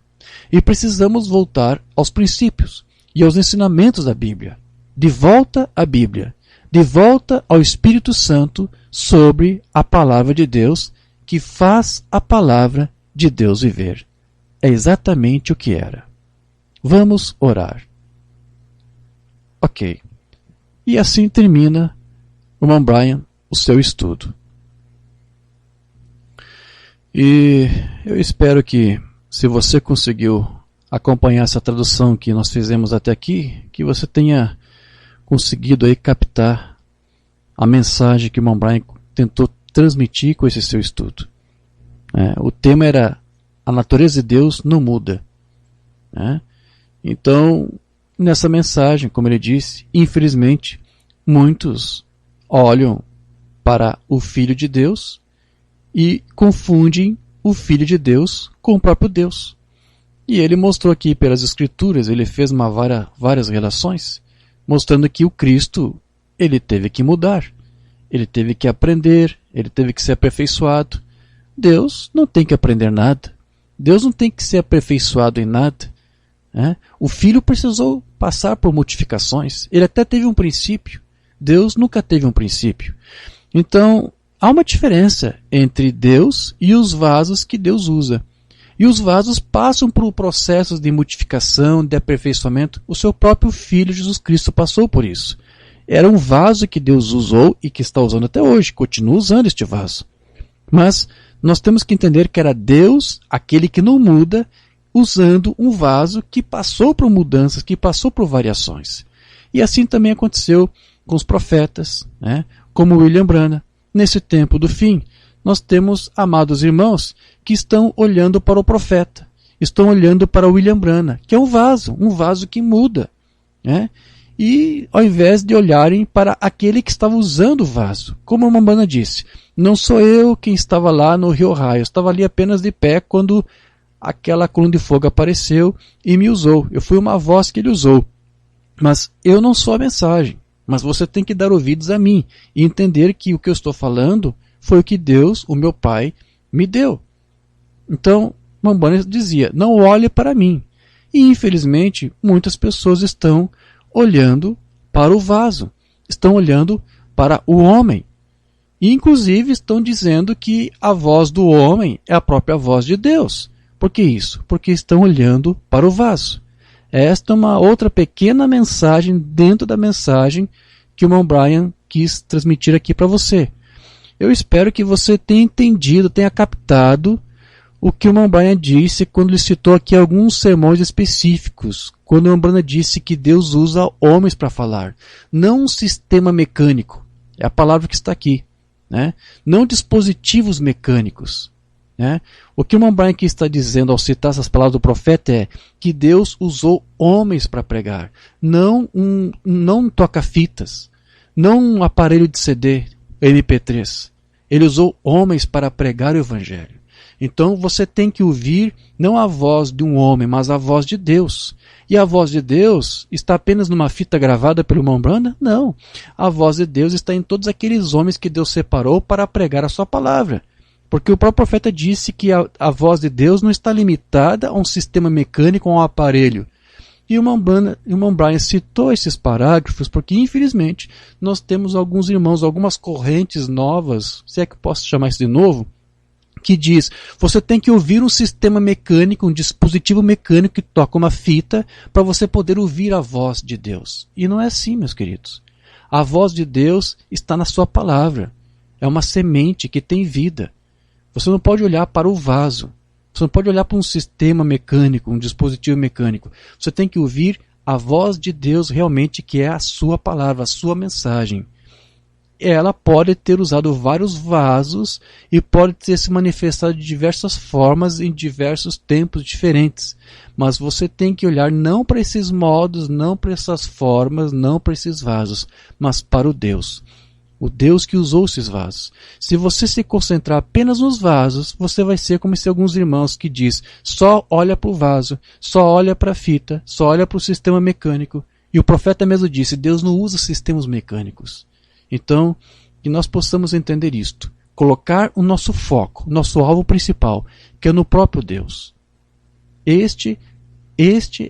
E precisamos voltar aos princípios e aos ensinamentos da Bíblia. De volta à Bíblia. De volta ao Espírito Santo sobre a palavra de Deus, que faz a palavra de Deus viver. É exatamente o que era. Vamos orar. Ok. E assim termina, irmão Brian, o seu estudo. E eu espero que, se você conseguiu acompanhar essa tradução que nós fizemos até aqui, que você tenha conseguido aí captar a mensagem que o irmão Brian tentou transmitir com esse seu estudo. O tema era: a natureza de Deus não muda. Então, nessa mensagem, como ele disse, infelizmente, muitos olham para o Filho de Deus e confundem o Filho de Deus com o próprio Deus. E ele mostrou aqui pelas Escrituras, ele fez várias relações, mostrando que o Cristo, ele teve que mudar, ele teve que aprender, ele teve que ser aperfeiçoado. Deus não tem que aprender nada, Deus não tem que ser aperfeiçoado em nada. O Filho precisou passar por modificações, ele até teve um princípio, Deus nunca teve um princípio. Então, há uma diferença entre Deus e os vasos que Deus usa. E os vasos passam por processos de modificação, de aperfeiçoamento. O seu próprio Filho Jesus Cristo passou por isso. Era um vaso que Deus usou e que está usando até hoje, continua usando este vaso. Mas nós temos que entender que era Deus, aquele que não muda, usando um vaso que passou por mudanças, que passou por variações. E assim também aconteceu com os profetas, como William Branham. Nesse tempo do fim, nós temos amados irmãos que estão olhando para o profeta, estão olhando para William Branham, que é um vaso que muda. E ao invés de olharem para aquele que estava usando o vaso, como a irmã Branham disse, não sou eu quem estava lá no Rio Raio, eu estava ali apenas de pé quando aquela coluna de fogo apareceu e me usou. Eu fui uma voz que ele usou. Mas eu não sou a mensagem. Mas você tem que dar ouvidos a mim e entender que o que eu estou falando foi o que Deus, o meu Pai, me deu. Então, Mambana dizia, não olhe para mim. E infelizmente, muitas pessoas estão olhando para o vaso, estão olhando para o homem. E inclusive estão dizendo que a voz do homem é a própria voz de Deus. Por que isso? Porque estão olhando para o vaso. Esta é uma outra pequena mensagem dentro da mensagem que o irmão Brian quis transmitir aqui para você. Eu espero que você tenha entendido, tenha captado o que o irmão Brian disse quando ele citou aqui alguns sermões específicos. Quando o irmão Brian disse que Deus usa homens para falar. Não um sistema mecânico. É a palavra que está aqui. Não dispositivos mecânicos. O que o irmão Brian aqui está dizendo ao citar essas palavras do profeta é que Deus usou homens para pregar, não um toca-fitas, não um aparelho de CD, MP3. Ele usou homens para pregar o Evangelho. Então você tem que ouvir não a voz de um homem, mas a voz de Deus. E a voz de Deus está apenas numa fita gravada pelo irmão Branham? Não. A voz de Deus está em todos aqueles homens que Deus separou para pregar a sua palavra. Porque o próprio profeta disse que a voz de Deus não está limitada a um sistema mecânico, a um aparelho. E o irmão Brian citou esses parágrafos porque, infelizmente, nós temos alguns irmãos, algumas correntes novas, se é que posso chamar isso de novo, que diz, você tem que ouvir um sistema mecânico, um dispositivo mecânico que toca uma fita para você poder ouvir a voz de Deus. E não é assim, meus queridos. A voz de Deus está na sua palavra. É uma semente que tem vida. Você não pode olhar para o vaso. Você não pode olhar para um sistema mecânico, um dispositivo mecânico. Você tem que ouvir a voz de Deus realmente, que é a sua palavra, a sua mensagem. Ela pode ter usado vários vasos e pode ter se manifestado de diversas formas em diversos tempos diferentes. Mas você tem que olhar não para esses modos, não para essas formas, não para esses vasos, mas para o Deus. O Deus que usou esses vasos. Se você se concentrar apenas nos vasos, você vai ser como se alguns irmãos que diz, só olha para o vaso, só olha para a fita, só olha para o sistema mecânico. E o profeta mesmo disse, Deus não usa sistemas mecânicos. Então, que nós possamos entender isto. Colocar o nosso foco, nosso alvo principal, que é no próprio Deus. Este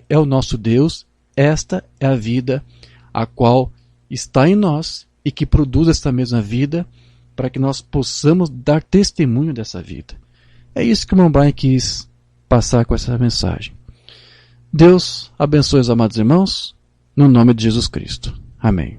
é o nosso Deus, esta é a vida a qual está em nós e que produz esta mesma vida para que nós possamos dar testemunho dessa vida. É isso que o irmão Brian quis passar com essa mensagem. Deus abençoe os amados irmãos, no nome de Jesus Cristo. Amém.